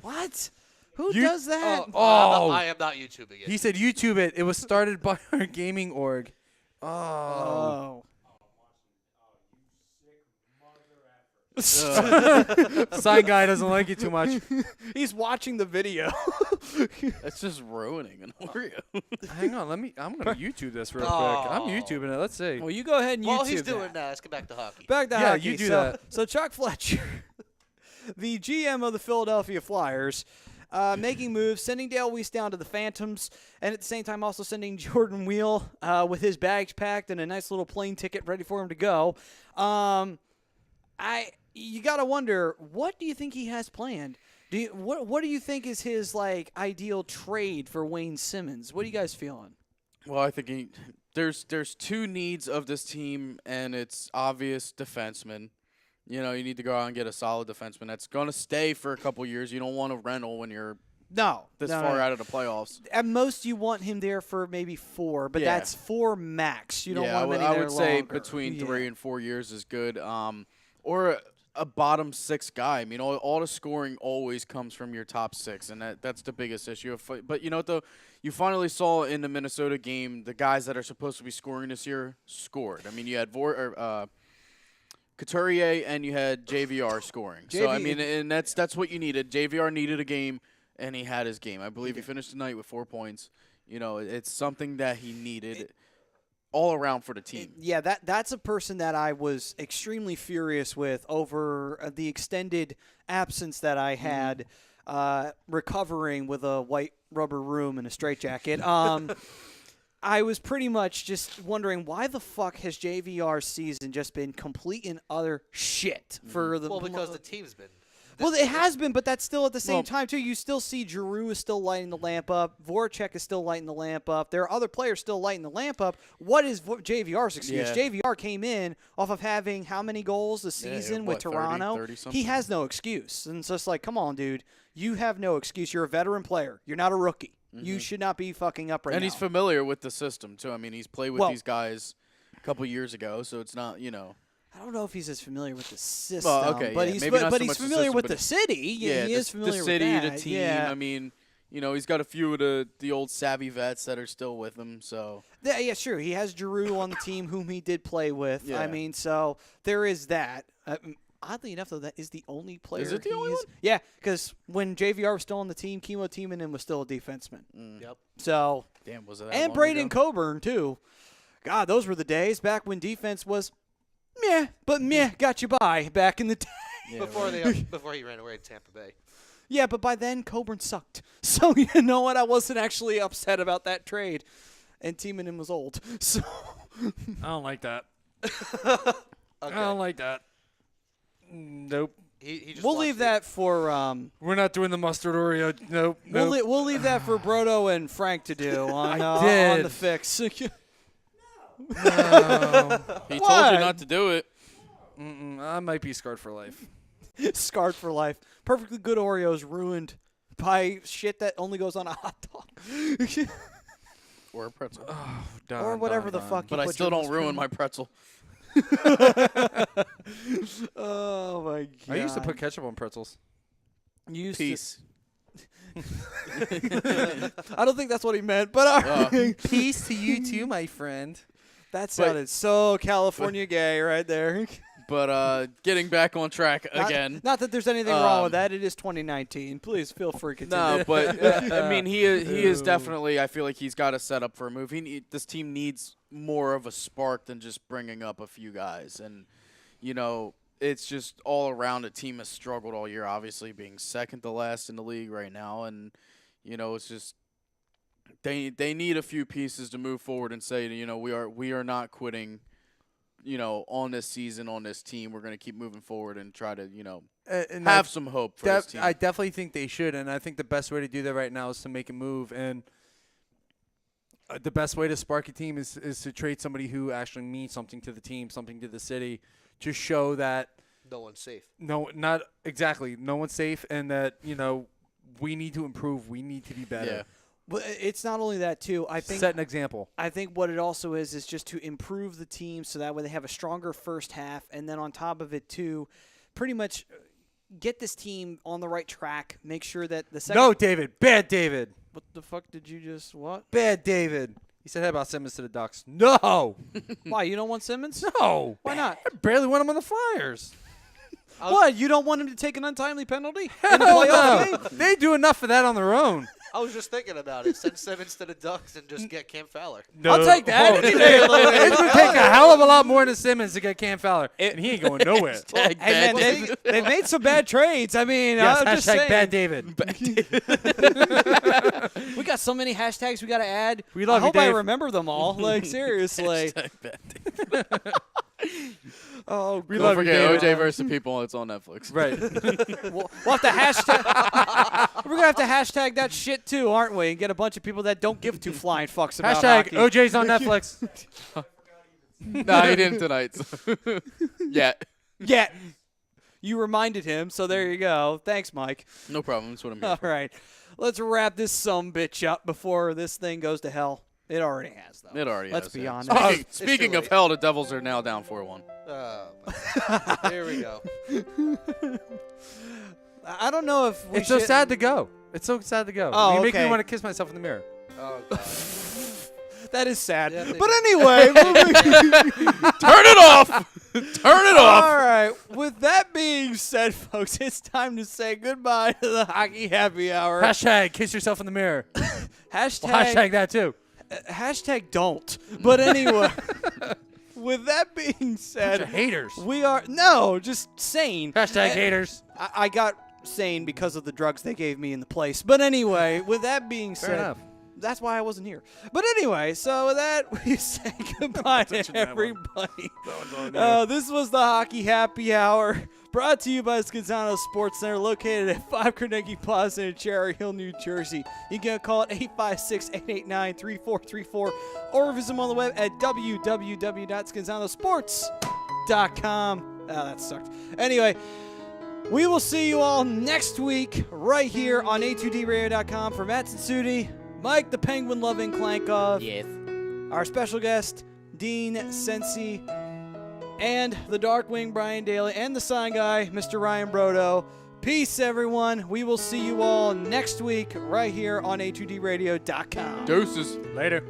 What? Who You- does that? Oh. I am not YouTubing it. He said YouTube it. It was started by our gaming org. Oh. Oh. Sign guy doesn't like it too much. He's watching the video. That's just ruining an Oreo. Hang on, I'm gonna YouTube this real quick. I'm YouTubing it. Let's see. Well, you go ahead and While YouTube he's that. doing that, let's get back to hockey. Back to Yeah, hockey. you do so, that. So Chuck Fletcher, the GM of the Philadelphia Flyers, making moves, sending Dale Weiss down to the Phantoms, and at the same time also sending Jordan Wheel with his bags packed and a nice little plane ticket ready for him to go. You gotta wonder, what do you think he has planned? What do you think is his like ideal trade for Wayne Simmons? What are you guys feeling? Well, I think there's two needs of this team, and it's obvious defenseman. You know, you need to go out and get a solid defenseman that's going to stay for a couple years. You don't want a rental when you're No, this no, far no. out of the playoffs. At most, you want him there for maybe 4, but Yeah. that's 4 max. You don't yeah, want him I any would there say longer. between Yeah. 3 and 4 years is good. Or a bottom 6 guy. I mean, all the scoring always comes from your top 6, and that's the biggest issue. But you know what, though? You finally saw in the Minnesota game the guys that are supposed to be scoring this year scored. I mean, you had Couturier and you had JVR scoring. So, I mean, and that's what you needed. JVR needed a game, and he had his game. I believe he finished the night with 4 points. You know, it's something that he needed all around for the team. Yeah, that's a person that I was extremely furious with over the extended absence that I had recovering with a white rubber room and a straitjacket. I was pretty much just wondering, why the fuck has JVR's season just been complete and utter shit for the Well, because the team's been. Well, it has been, but that's still at the same Well- time, too. You still see Giroux is still lighting the lamp up. Voracek is still lighting the lamp up. There are other players still lighting the lamp up. What is JVR's excuse? Yeah. JVR came in off of having how many goals this Yeah, season what, with 30, Toronto? 30 He something? has no excuse. And it's just like, come on, dude. You have no excuse. You're a veteran player. You're not a rookie. You should not be fucking up right And now. he's familiar with the system, too. I mean, he's played with Well- these guys a couple years ago, so it's not, you know. I don't know if he's as familiar with the system. okay, but yeah. he's Maybe not so he's much the familiar system, with but the it's- city. Yeah, he is familiar the city, with that. the team. Yeah. I mean, you know, he's got a few of the old savvy vets that are still with him, so. Yeah, sure. He has Giroux on the team, whom he did play with. Yeah. I mean, so there is that. Oddly enough, though, that is the only player. Is it the only he's- one? Yeah, because when JVR was still on the team, Kimo Timonen was still a defenseman. Yep. So, Damn, was it that and long Braden ago? Coburn too. God, those were the days back when defense was meh, but meh got you by back in the day. Yeah, Before he ran away to Tampa Bay. Yeah, but by then Coburn sucked. So you know what? I wasn't actually upset about that trade, and Timonen was old. So I don't like that. Okay. I don't like that. Nope. He just we'll watched leave it. that for We're not doing the mustard Oreo. Nope. Nope. we'll leave that for Brodo and Frank to do on on did. the fix. No. He told What? you not to do it. I might be scarred for life. Scarred for life. Perfectly good Oreos ruined by shit that only goes on a hot dog. Or a pretzel. or whatever the fuck. You But I put still your don't ruin my pretzel. Oh my god! I used to put ketchup on pretzels. Used Peace. to- I don't think that's what he meant, but all right. Peace to you too, my friend. That sounded so California gay right there. But getting back on track again. Not that there's anything wrong with Um, that. It is 2019. Please feel free to continue. No, but I mean, he is definitely. I feel like he's got to set up for a move. This team needs more of a spark than just bringing up a few guys, and you know, it's just all around. The team has struggled all year, obviously being second to last in the league right now, and you know, it's just they need a few pieces to move forward and say, you know, we are not quitting on this season, on this team. We're going to keep moving forward and try to, And have some hope for this team. I definitely think they should, and I think the best way to do that right now is to make a move. And the best way to spark a team is to trade somebody who actually means something to the team, something to the city, to show that No one's safe. no one's safe, and that we need to improve. We need to be better. Yeah. But it's not only that too. I think Set an example. I think what it also is just to improve the team so that way they have a stronger first half, and then on top of it too, pretty much get this team on the right track. Make sure that the second. No, David. Bad David. What the fuck did you just what? Bad David. He said, "How about Simmons to the Ducks?" No. Why you don't want Simmons? No. Why not? I barely want him on the Flyers. What? You don't want him to take an untimely penalty? Hell no. They do enough for that on their own. I was just thinking about it. Send Simmons to the Ducks and just get Cam Fowler. No. I'll take that any day. It's going to take a hell of a lot more than Simmons to get Cam Fowler, and he ain't going nowhere. Hey man, they've made some bad trades. I mean, Yes, I'm just hashtag saying. Bad David. We got so many hashtags we got to add. We love I you, hope I Dave. remember them all. Like seriously. Oh, We Don't love you, forget David. OJ versus the People. It's on Netflix. Right. we'll have to hashtag. We're gonna have to hashtag that shit too, aren't we? And get a bunch of people that don't give two flying fucks about Hashtag hockey. OJ's on Netflix. Nah, he didn't tonight. So. Yeah. Yeah. You reminded him, so there you go. Thanks, Mike. No problem. That's what I'm here All for. right. Let's wrap this sumbitch up before this thing goes to hell. It already has, though. It already Let's has, be yeah. honest. Speaking of hell, the Devils are now down 4-1. Here we go. I don't know if we It's so should- sad to go. It's so sad to go. Oh, you make me okay. want to kiss myself in the mirror. Oh, God. That is sad. Yeah, But anyway, Turn it off! Turn it off! all right. With that being said, folks, it's time to say goodbye to the Hockey Happy Hour. Hashtag kiss yourself in the mirror. Hashtag, Well, hashtag that too. hashtag don't. But anyway, with that being Bunch of said, haters. we are just sane. Hashtag Uh, haters. I got sane because of the drugs they gave me in the place. But anyway, with that being Fair said, enough. that's why I wasn't here. But anyway, so with that, we say goodbye to Touching that one. everybody. This was the Hockey Happy Hour, brought to you by Scanzano Sports Center, located at 5 Carnegie Plaza in Cherry Hill, New Jersey. You can call it 856-889-3434 or visit them on the web at www.scanzanosports.com. Oh, that sucked. Anyway, we will see you all next week right here on a2dradio.com. For Matt Sudi, Mike the Penguin Loving Klankov, Yes. our special guest, Dean Sensi, and the Darkwing Brian Daly, and the sign guy, Mr. Ryan Brodo. Peace, everyone. We will see you all next week right here on a2dradio.com. Deuces. Later.